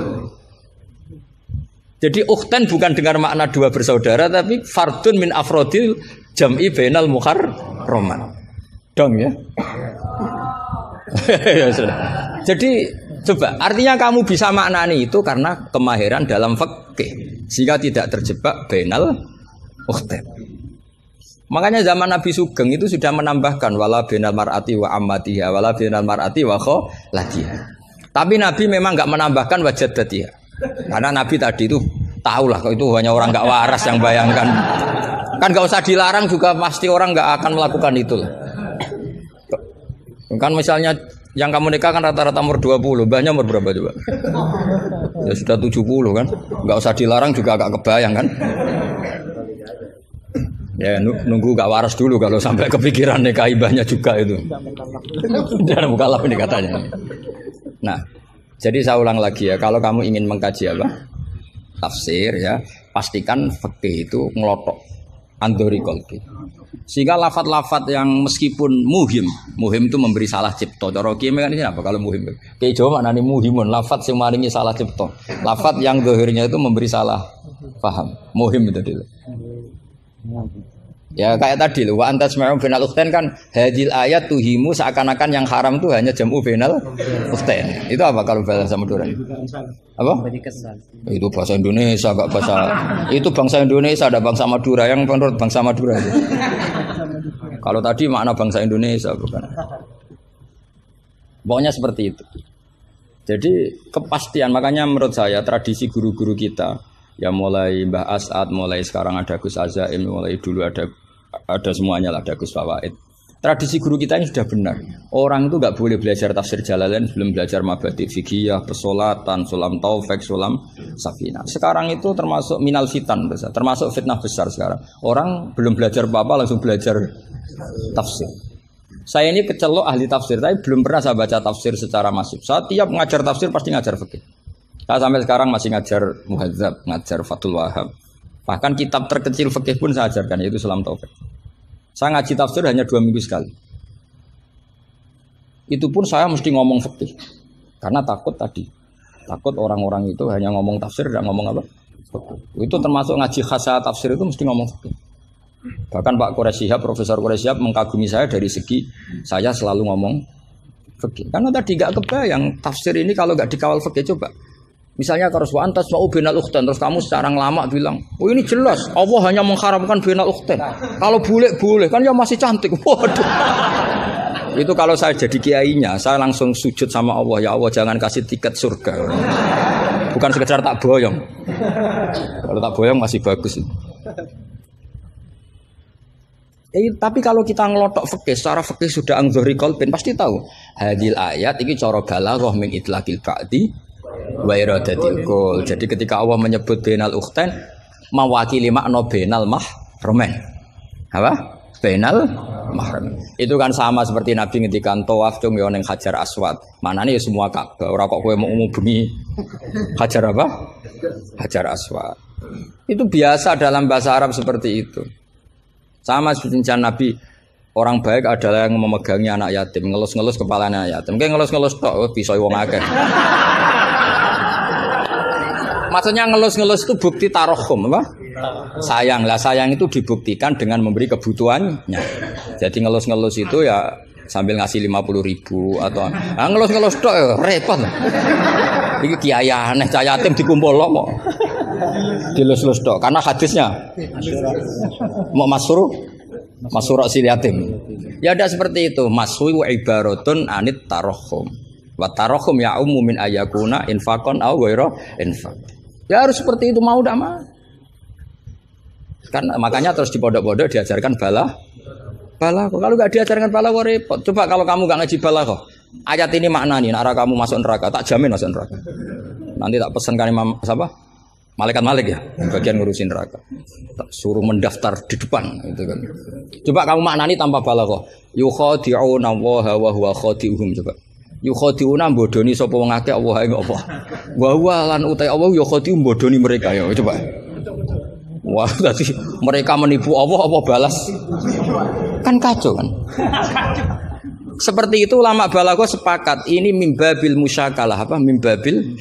Jadi ukhtain bukan dengan makna 2 bersaudara, tapi fardun min afrodil jam'i bainal muharramat. Dong ya. Ya sudah. Jadi coba, artinya kamu bisa maknani itu karena kemahiran dalam fikih, sehingga tidak terjebak bainal ukhtain. Makanya zaman Nabi Sugeng itu sudah menambahkan wala bainal mar'ati wa ammatiha, wala bainal mar'ati wa kholatiha. Tapi Nabi memang enggak menambahkan wa jaddatiha. Karena Nabi tadi itu tahulah kalau itu hanya orang enggak waras yang bayangkan. Kan enggak usah dilarang juga pasti orang enggak akan melakukan itu. Kan misalnya yang kamu nikah kan rata-rata umur 20, mbahnya umur berapa coba? Ya sudah 70 kan? Enggak usah dilarang juga agak kebayang kan? Ya nunggu gak waras dulu kalau sampai kepikiran nikah ibahnya juga itu. Jangan mukalaf ini katanya. Nah, jadi saya ulang lagi ya, kalau kamu ingin mengkaji apa? Tafsir ya, pastikan fikih itu ngelotok andori kolbi. Sehingga lafat-lafat yang meskipun muhim itu memberi salah cipta. Cara kiye kan ini apa kalau muhim? Kayak Jawa maknane muhimun, lafat sing maringi salah cipta. Lafat yang zahirnya itu memberi salah paham. Muhim itu dulu. Ya kayak tadi loh, wa antas ma'um bainal ukhtain kan hadil ayat tuhimu seakan-akan yang haram itu hanya jam'u bainal ukhtain. Itu apa kalau bahasa Madura? Apa? Itu bahasa Indonesia, enggak bahasa. Itu bangsa Indonesia, ada bangsa Madura yang menurut bangsa Madura. Kalau tadi makna bangsa Indonesia bukan. Pokoknya seperti itu. Jadi kepastian, makanya menurut saya tradisi guru-guru kita ya mulai Mbah As'ad, mulai sekarang ada Gus Azaim, mulai dulu ada semuanya lah, ada Gus Fawaid. Tradisi guru kita ini sudah benar. Orang itu nggak boleh belajar tafsir Jalalain sebelum belajar mabadi fikih, pesolatan, sulam taufik, sulam safinah. Sekarang itu termasuk minal fitan besar, termasuk fitnah besar sekarang. Orang belum belajar apa-apa langsung belajar tafsir. Saya ini kecelok ahli tafsir, tapi belum pernah saya baca tafsir secara masif. Saya tiap ngajar tafsir pasti ngajar fikih. Saya sampai sekarang masih ngajar Muhadzab, ngajar Fathul Wahab. Bahkan kitab terkecil fikih pun saya ajarkan, yaitu Sulam Taufik. Saya ngaji tafsir hanya 2 minggu sekali. Itu pun saya mesti ngomong fikih. Karena takut tadi. Takut orang-orang itu hanya ngomong tafsir dan ngomong apa? Fikih. Itu termasuk ngaji khasah tafsir itu mesti ngomong fikih. Bahkan Pak Quraisyihab, Profesor Quraisyihab mengkagumi saya dari segi saya selalu ngomong fikih. Karena tadi gak kebayang tafsir ini kalau gak dikawal fikih. Coba misalnya kalau wa antas ma'u bainal ukhtain, terus kamu secara lama bilang, oh ini jelas Allah hanya mengharamkan bainal ukhtain. Kalau boleh kan ya masih cantik. Waduh. Itu kalau saya jadi kiainya, saya langsung sujud sama Allah, ya Allah jangan kasih tiket surga. Bukan sekedar tak boyong. Kalau tak boyong masih bagus. Tapi kalau kita ngelotok fikih, secara fikih sudah angzori kolbin pasti tahu. Hadil ayat ini cara balaghah min itlaqil ba'di wa iradatil kul. Jadi ketika Allah menyebut bainal ukhtain mewakili makna bainal mahramin. Apa? Bainal mahram. Itu kan sama seperti Nabi ngendikan tawaf cung yo ning Hajar Aswad. Manane ya semua Ka'bah. Ora kok kowe mau bengi Hajar apa? Hajar Aswad. Itu biasa dalam bahasa Arab seperti itu. Sama seperti Nabi, orang baik adalah yang memegangi anak yatim, ngelus-ngelus kepala anak yatim. Kayak ngelus-ngelus tok bisa wong akeh. Maksudnya ngelus-ngelus itu bukti tarohum, apa? Sayang lah, sayang itu dibuktikan dengan memberi kebutuhannya. Jadi ngelus-ngelus itu ya sambil ngasih 50.000 atau ngelus-ngelus tok repot. Iki kiai aneh, cah yatim dikumpul kok. Dilus-lus tok karena hadisnya mau masruh sil yatim. Ya ada seperti itu. Masru wa ibaratun anit tarohum. Wa tarohum ya umumin ayakuna infakon au ghairu infak. Ya harus seperti itu mau tidak mau. Kan makanya terus di pondok-pondok diajarkan balaghah. Kalau nggak diajarkan balaghah repot. Coba kalau kamu nggak ngaji balaghah, ayat ini makna nih, arah kamu masuk neraka, tak jamin masuk neraka. Nanti tak pesankan Imam siapa? Malaikat Malik ya, bagian ngurusin neraka. Suruh mendaftar di depan gitu kan. Coba kamu maknani tanpa balaghah. Yukhadi'una Allaha wa huwa khadi'uhum coba. Yukhadi'una bodoni sapa wong akeh Allah ing apa. Wa huwa lan utai Allah yukhadi'um bodoni mereka ya coba. Wah, tadi mereka menipu Allah apa balas? Kan kacau kan. Seperti itu ulama balaghah sepakat ini mimbabil musyakalah apa mimbabil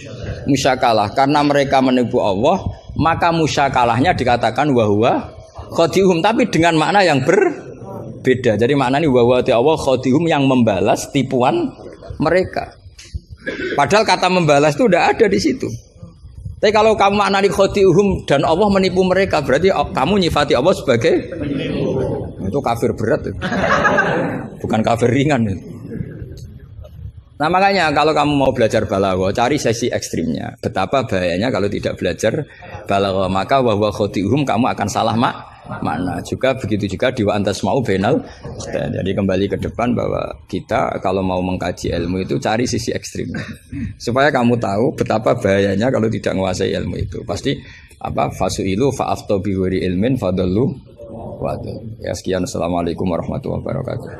musyakalah karena mereka menipu Allah maka musyakalahnya dikatakan wahwa khadihum tapi dengan makna yang berbeda. Jadi maknanya wahwa Allah khadihum yang membalas tipuan mereka. Padahal kata membalas itu udah ada di situ. Tapi kalau kamu maknani khadihum dan Allah menipu mereka berarti kamu nyifati Allah sebagai itu kafir berat itu. Bukan kafir ringan itu. Nah makanya kalau kamu mau belajar balaghah cari sesi ekstrimnya. Betapa bahayanya kalau tidak belajar balaghah maka wahwa khadihum kamu akan salah makna. Juga begitu juga di wa antas ma'u bainal. Jadi kembali ke depan bahwa kita kalau mau mengkaji ilmu itu cari sisi ekstrimnya. Supaya kamu tahu betapa bahayanya kalau tidak menguasai ilmu itu. Pasti apa fasuilu fa'aftu bi ghairi ilmin fadallu. Waduh. Ya sekian, assalamualaikum warahmatullahi wabarakatuh.